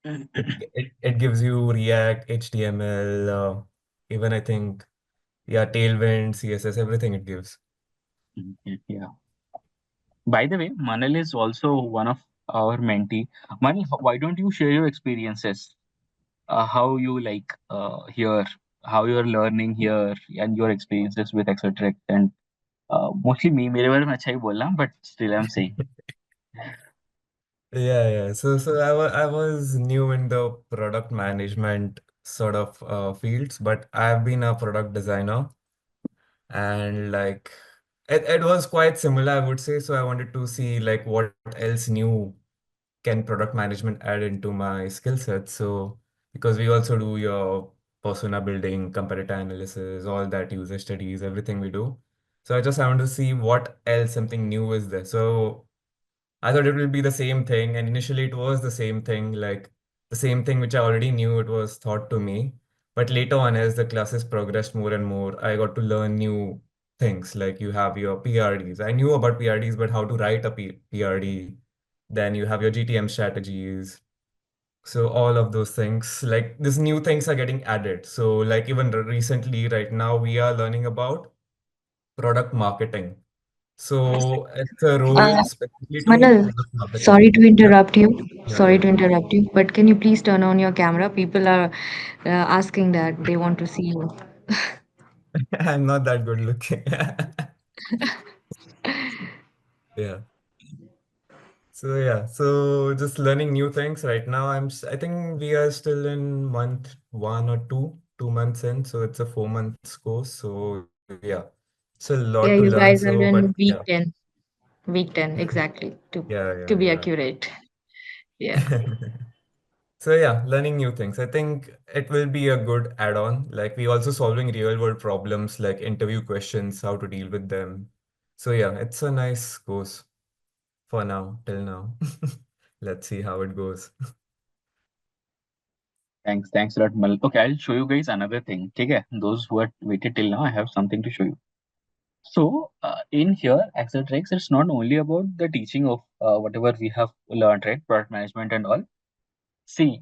It gives you React, HTML, even I think, yeah, Tailwind, CSS, everything it gives. Yeah. By the way, Manal is also one of our mentee. Manal, why don't you share your experiences? How you like here, how you're learning here, and your experiences with etc. And mostly me, मेरे बारे में अच्छा ही बोलना, but still I'm saying. Yeah. So I was new in the product management sort of fields, but I've been a product designer, and like it was quite similar, I would say. So I wanted to see like what else new can product management add into my skill set. So because we also do your persona building, competitor analysis, all that, user studies, everything we do. So I just wanted to see what else, something new is there. So I thought it will be the same thing, and initially it was the same thing, like the same thing which I already knew it was taught to me. But later on, as the classes progressed more and more, I got to learn new things. Like you have your PRDs. I knew about PRDs, but how to write a PRD. Then you have your GTM strategies. So all of those things, like these new things are getting added. So like even recently, right now, we are learning about product marketing. So it's a role Uh, specifically to Manal, product marketing. sorry to Yeah, interrupt you. yeah, Sorry yeah. to interrupt you, but can you please turn on your camera? People are asking that they want to see you. I'm not that good looking. Yeah. So yeah, so just learning new things right now. I think we are still in month one or two, 2 months in. So it's a 4 months course. So yeah, it's a lot to Yeah, learn. you So, guys are but in yeah, week 10. Week 10, exactly, yeah, to yeah, be yeah. accurate. Yeah. So yeah, learning new things. I think it will be a good add-on. Like we also solving real world problems like interview questions, how to deal with them. So yeah, it's a nice course for now, till now. Let's see how it goes. Thanks a lot, Manal. Okay, I'll show you guys another thing. Okay, those who are waited till now, I have something to show you. So in here, Axeltrex, it's not only about the teaching of whatever we have learned, right? Product management and all. See,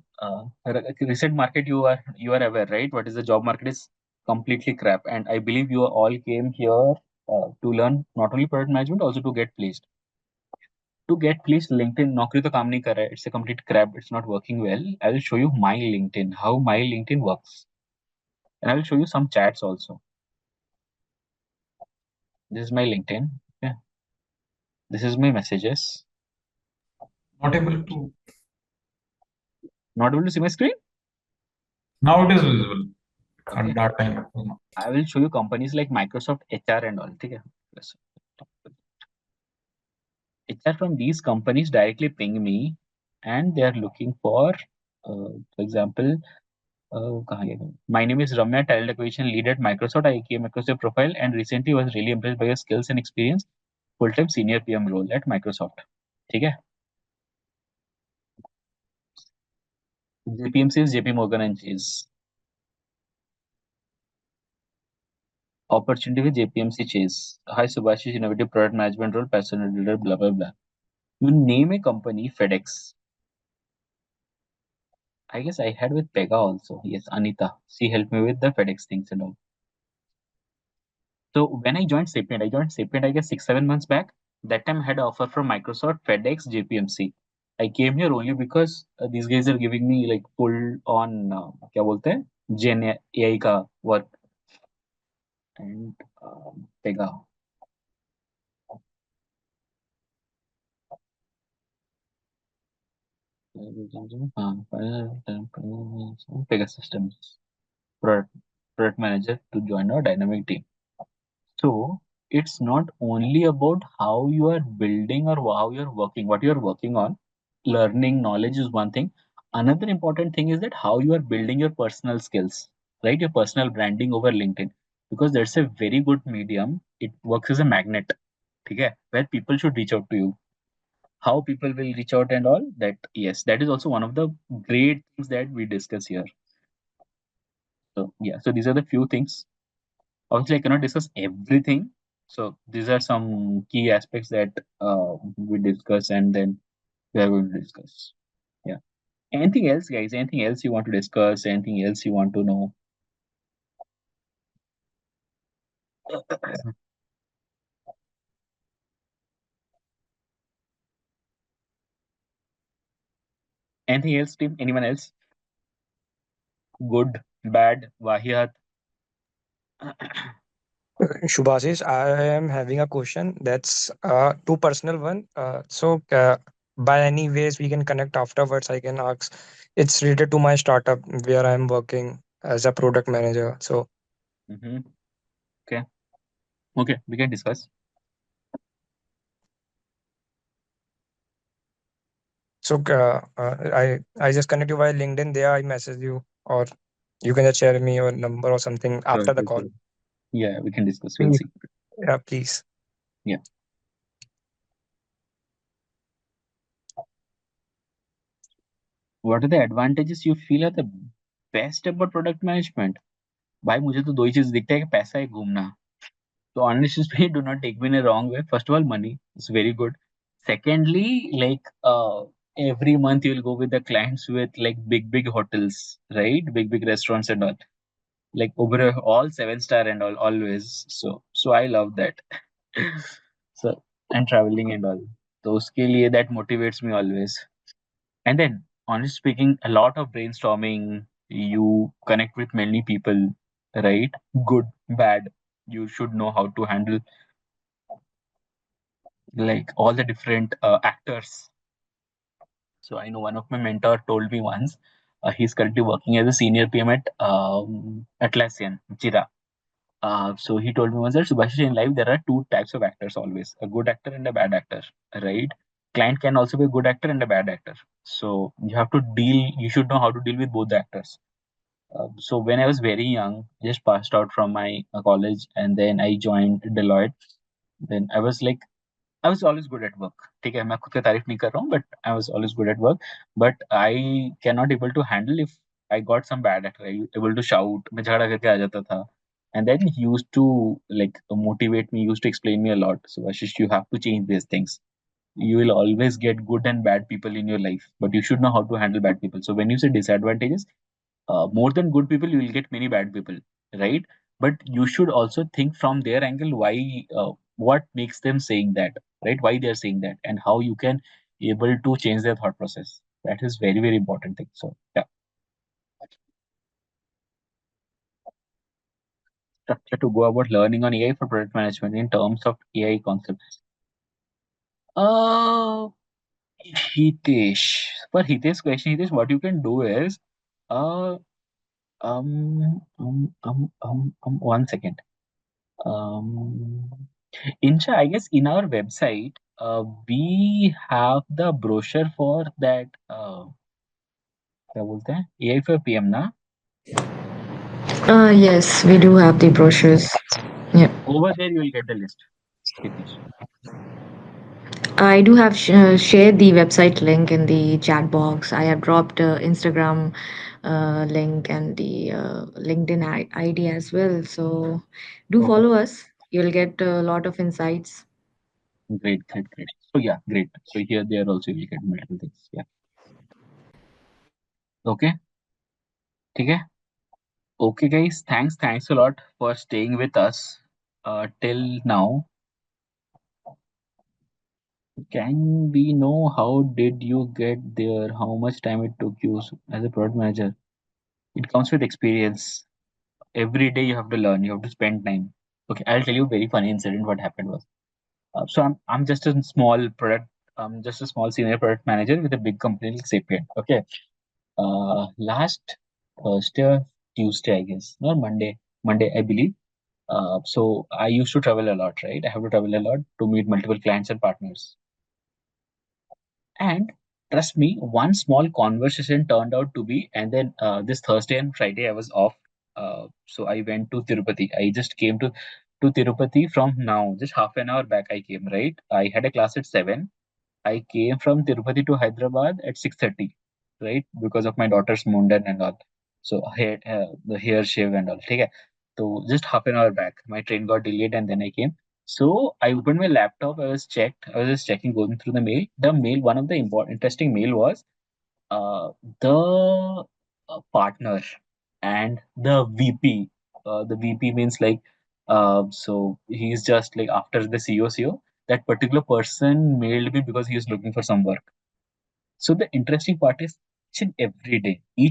recent market you are aware, right? What is the job market is completely crap, and I believe you all came here to learn not only product management, also to get placed. To get placed, LinkedIn नौकरी तो काम नहीं कर रहा है. It's a complete crap. It's not working well. I will show you my LinkedIn, how my LinkedIn works, and I will show you some chats also. This is my LinkedIn. Yeah, this is my messages. Not able to. Not able to see my screen. Now it is visible. Okay. At that time, it was not. I will show you companies like Microsoft HR and all. Okay. HR from these companies directly ping me, and they are looking for example, कहाँ गया? My name is Ramya, talent acquisition lead at Microsoft. I came across your profile and recently was really impressed by your skills and experience. Full-time senior PM role at Microsoft. ठीक है? JPMC is JP Morgan and Chase. Opportunity with JPMC Chase. Hi Subhashish, innovative product management role, personal leader, blah blah blah. You name a company, FedEx. I guess I had with Pega also. Yes, Anita. She helped me with the FedEx things and all. So when I joined Sapient, I guess 6-7 months back. That time I had an offer from Microsoft, FedEx, JPMC. I came here only because these guys are giving me like full on क्या बोलते हैं Gen AI का work and Pega. Pega systems product manager to join our dynamic team. So it's not only about how you are building or how you're working, what you're working on. Learning knowledge is one thing. Another important thing is that how you are building your personal skills, right? Your personal branding over LinkedIn. because that's a very good medium. It works as a magnet, okay, where people should reach out to you. How people will reach out and all that, yes, that is also one of the great things that we discuss here. So yeah, so these are the few things. Obviously, I cannot discuss everything. So these are some key aspects that we discuss, and then we are going to discuss. Yeah. Anything else, guys? Anything else you want to discuss? Anything else you want to know? Anything else, team? Anyone else? Good, bad, wahiat? Shubhasish, I am having a question that's too personal one. By any ways we can connect afterwards. I can ask. It's related to my startup where I'm working as a product manager. Mm-hmm. Okay. Okay, we can discuss. I just connect you via LinkedIn. There I message you, or you can just share me your number or something Sure, after the sure, call. sure. Yeah, we can discuss. We'll Please. see. Yeah, please. Yeah. What are the advantages you feel are the best about product management? भाई मुझे तो दो ही चीज दिखता है कि पैसा है घूमना. So honestly, do not take me in a wrong way. First of all, money is very good. Secondly, like every month you'll go with the clients with like big hotels, right? Big restaurants and all. Like over all 7 star and all always. So I love that. So and traveling and all. So uske liye that motivates me always. And then, honestly speaking, a lot of brainstorming. You connect with many people, right? Good, bad. You should know how to handle like all the different actors. So I know one of my mentor told me once, he's currently working as a senior PM at Atlassian, Jira. So he told me once that Subhash, in life there are two types of actors always, a good actor and a bad actor, right? Client can also be a good actor and a bad actor. So you have to deal, you should know how to deal with both the actors. So when I was very young, I just passed out from my college and then I joined Deloitte. Then I was always good at work. ठीक है, मैं खुद का तारीफ नहीं कर रहा हूँ, but I was always good at work. But I cannot able to handle if I got some bad actor. I able to shout. मैं झगड़ा करके आ जाता था. And then he used to like motivate me, used to explain me a lot. So Ashish, you have to change these things. You will always get good and bad people in your life, but you should know how to handle bad people. So when you say disadvantages, more than good people, you will get many bad people, right? But you should also think from their angle why, what makes them saying that, right? Why they are saying that, and how you can able to change their thought process. That is very important thing. So yeah, structure to go about learning on AI for product management in terms of AI concepts. Uh, Hitesh, for Hitesh question, Hitesh, what you can do is, uh, 1 second. Insha, I guess in our website, we have the brochure for that. क्या बोलते हैं? AI for PM ना? Yes, we do have the brochures. Yeah. Over there you will get the list, Hitesh. I do have shared the website link in the chat box. I have dropped Instagram link and the LinkedIn ID as well. So do Okay, follow us. You'll get a lot of insights. great. So yeah, great. So here there also you will get multiple things. Yeah. Okay, ठीक है. Okay, guys. Thanks a lot for staying with us till now. Can we know how did you get there? How much time it took you as a product manager? It comes with experience. Every day you have to learn. You have to spend time. Okay, I'll tell you a very funny incident. What happened was, so I'm just a small product. I'm just a small senior product manager with a big company like Sapient. Okay. Last Thursday or Tuesday, I guess, no Monday. Monday, I believe. So I used to travel a lot, right? I have to travel a lot to meet multiple clients and partners. And trust me, one small conversation turned out to be, and then this Thursday and Friday I was off So I went to Tirupati. I just came to Tirupati from now, just half an hour back. I came, right. I had a class at 7. I came from Tirupati to Hyderabad at 6:30, right, because of my daughter's mundan and all. So hair, the hair shave and all. Okay. So just half an hour back, my train got delayed and then I came. So I opened my laptop. I was just checking, going through the mail. The mail, one of the important, interesting mail was uh, the partner and the VP. The VP means like, so he's just like after the CEO. That particular person mailed me because he was looking for some work. So the interesting part is each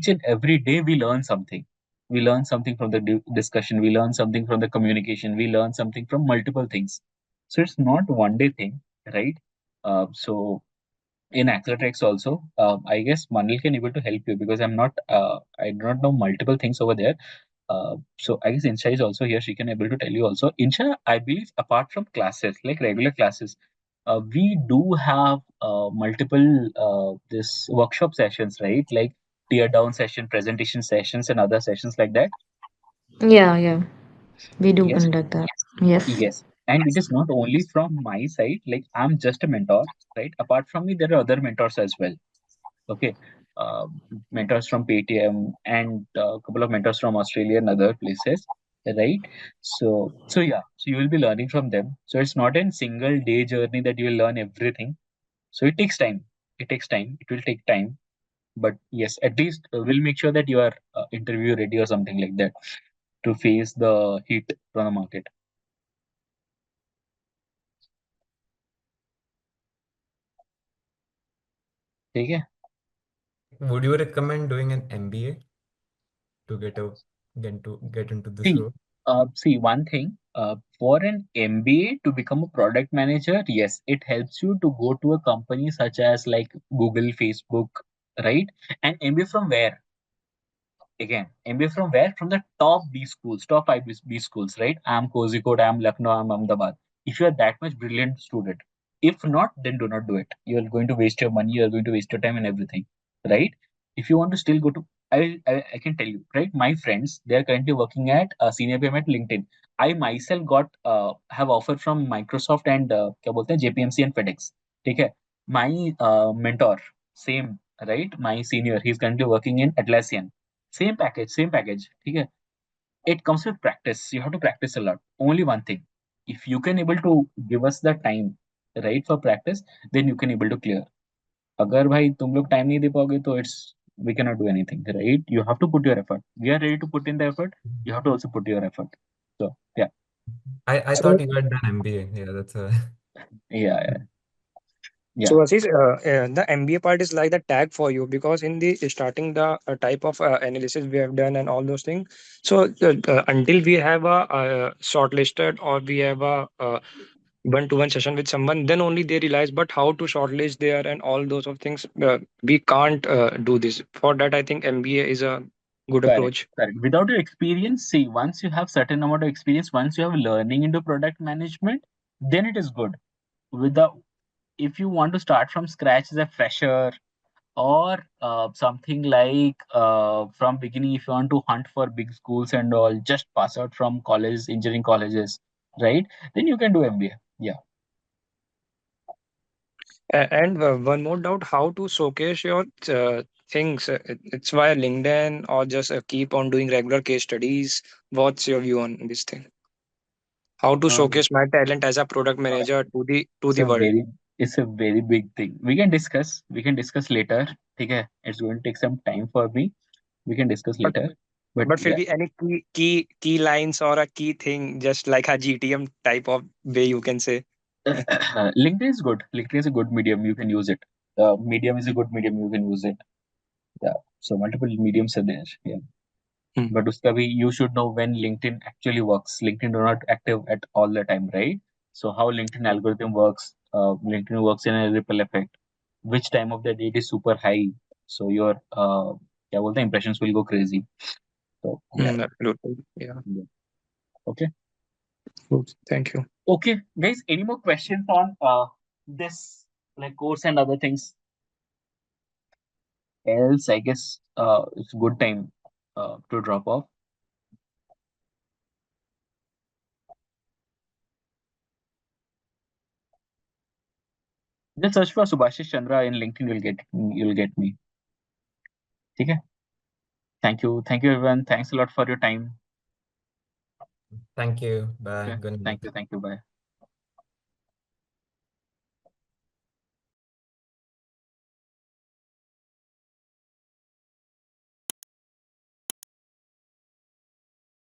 and every day we learn something. We learn something from the discussion. We learn something from the communication. We learn something from multiple things. So it's not one day thing, right? So in Acceleratex also, I guess Manil can able to help you because I do not know multiple things over there. So I guess Insha is also here. She can able to tell you also. Insha, I believe apart from classes, like regular classes, we do have multiple this workshop sessions, right? Like tear down session, presentation sessions, and other sessions like that. Yeah, yeah. We do Yes, conduct that. Yes. yes. And it is not only from my side. Like I'm just a mentor, right? Apart from me, there are other mentors as well. Okay. Uh, Mentors from Paytm and a couple of mentors from Australia and other places, right? So yeah, so you will be learning from them. So it's not a single day journey that you will learn everything. So it takes time. It takes time. It will take time. But yes, at least we'll make sure that you are interview ready or something like that to face the heat from the market. Okay. Would you recommend doing an MBA to get into this See, role? One thing, for an MBA to become a product manager, yes, it helps you to go to a company such as like Google, Facebook, right? And MBA from where? Again, MBA from where? From the top B schools, top five B schools, right? I'm Kozhikode, I'm Lucknow, I'm Ahmedabad. If you are that much brilliant student, if not, then do not do it. You are going to waste your money. You are going to waste your time and everything, right? If you want to still go to, I can tell you, right? My friends, they are currently working at senior PM at LinkedIn. I myself got have offer from Microsoft and क्या बोलते हैं JPMC and FedEx. ठीक है? My mentor, same, right? My senior, he's currently working in Atlassian. Same package. Okay. It comes with practice. You have to practice a lot. Only one thing. If you can able to give us the time, right, for practice, then you can able to clear. अगर भाई तुम लोग time नहीं दे पाओगे तो it's we cannot do anything, right? You have to put your effort. We are ready to put in the effort. You have to also put your effort. So yeah, I So, thought you had done MBA. Yeah, that's a yeah, yeah, so yeah. Ashish, the MBA part is like the tag for you because in the starting the type of analysis we have done and all those things. So until we have a shortlisted or we have a one-to-one session with someone, then only they realize. But how to shortlist there and all those of things, we can't do this. For that, I think MBA is a good Correct, approach. correct. Without your experience, see, once you have certain amount of experience, once you have learning into product management, then it is good. Without, if you want to start from scratch as a fresher or something like from beginning, if you want to hunt for big schools and all, just pass out from college, engineering colleges, right, then you can do MBA. Yeah. And one more doubt: how to showcase your things? It's via LinkedIn or just keep on doing regular case studies. What's your view on this thing? How to um, showcase my talent as a product manager to it's the a world? very it's a very big thing. We can discuss later. Okay, it's going to take some time for me. We can discuss But later, but but will yeah. be any key lines or a key thing, just like a GTM type of way you can say. LinkedIn is good. LinkedIn is a good medium. You can use it. Medium is a good medium. You can use it. Yeah. So multiple mediums are there. Yeah. Hmm. But uska bhi, you should know when LinkedIn actually works. LinkedIn do not active at all the time, right? So how LinkedIn algorithm works? LinkedIn works in a ripple effect. Which time of the day it is super high? So your क्या बोलते हैं, impressions will go crazy. So yeah. Absolutely. Yeah. Yeah. Okay. Good. Thank you. Okay, guys. Any more questions on this like course and other things? Else, I guess it's good time to drop off. Just search for Subhashish Chandra in LinkedIn. You'll get me. Okay. Thank you everyone. Thanks a lot for your time. Thank you. Bye. Okay. Good night. Thank you. Bye.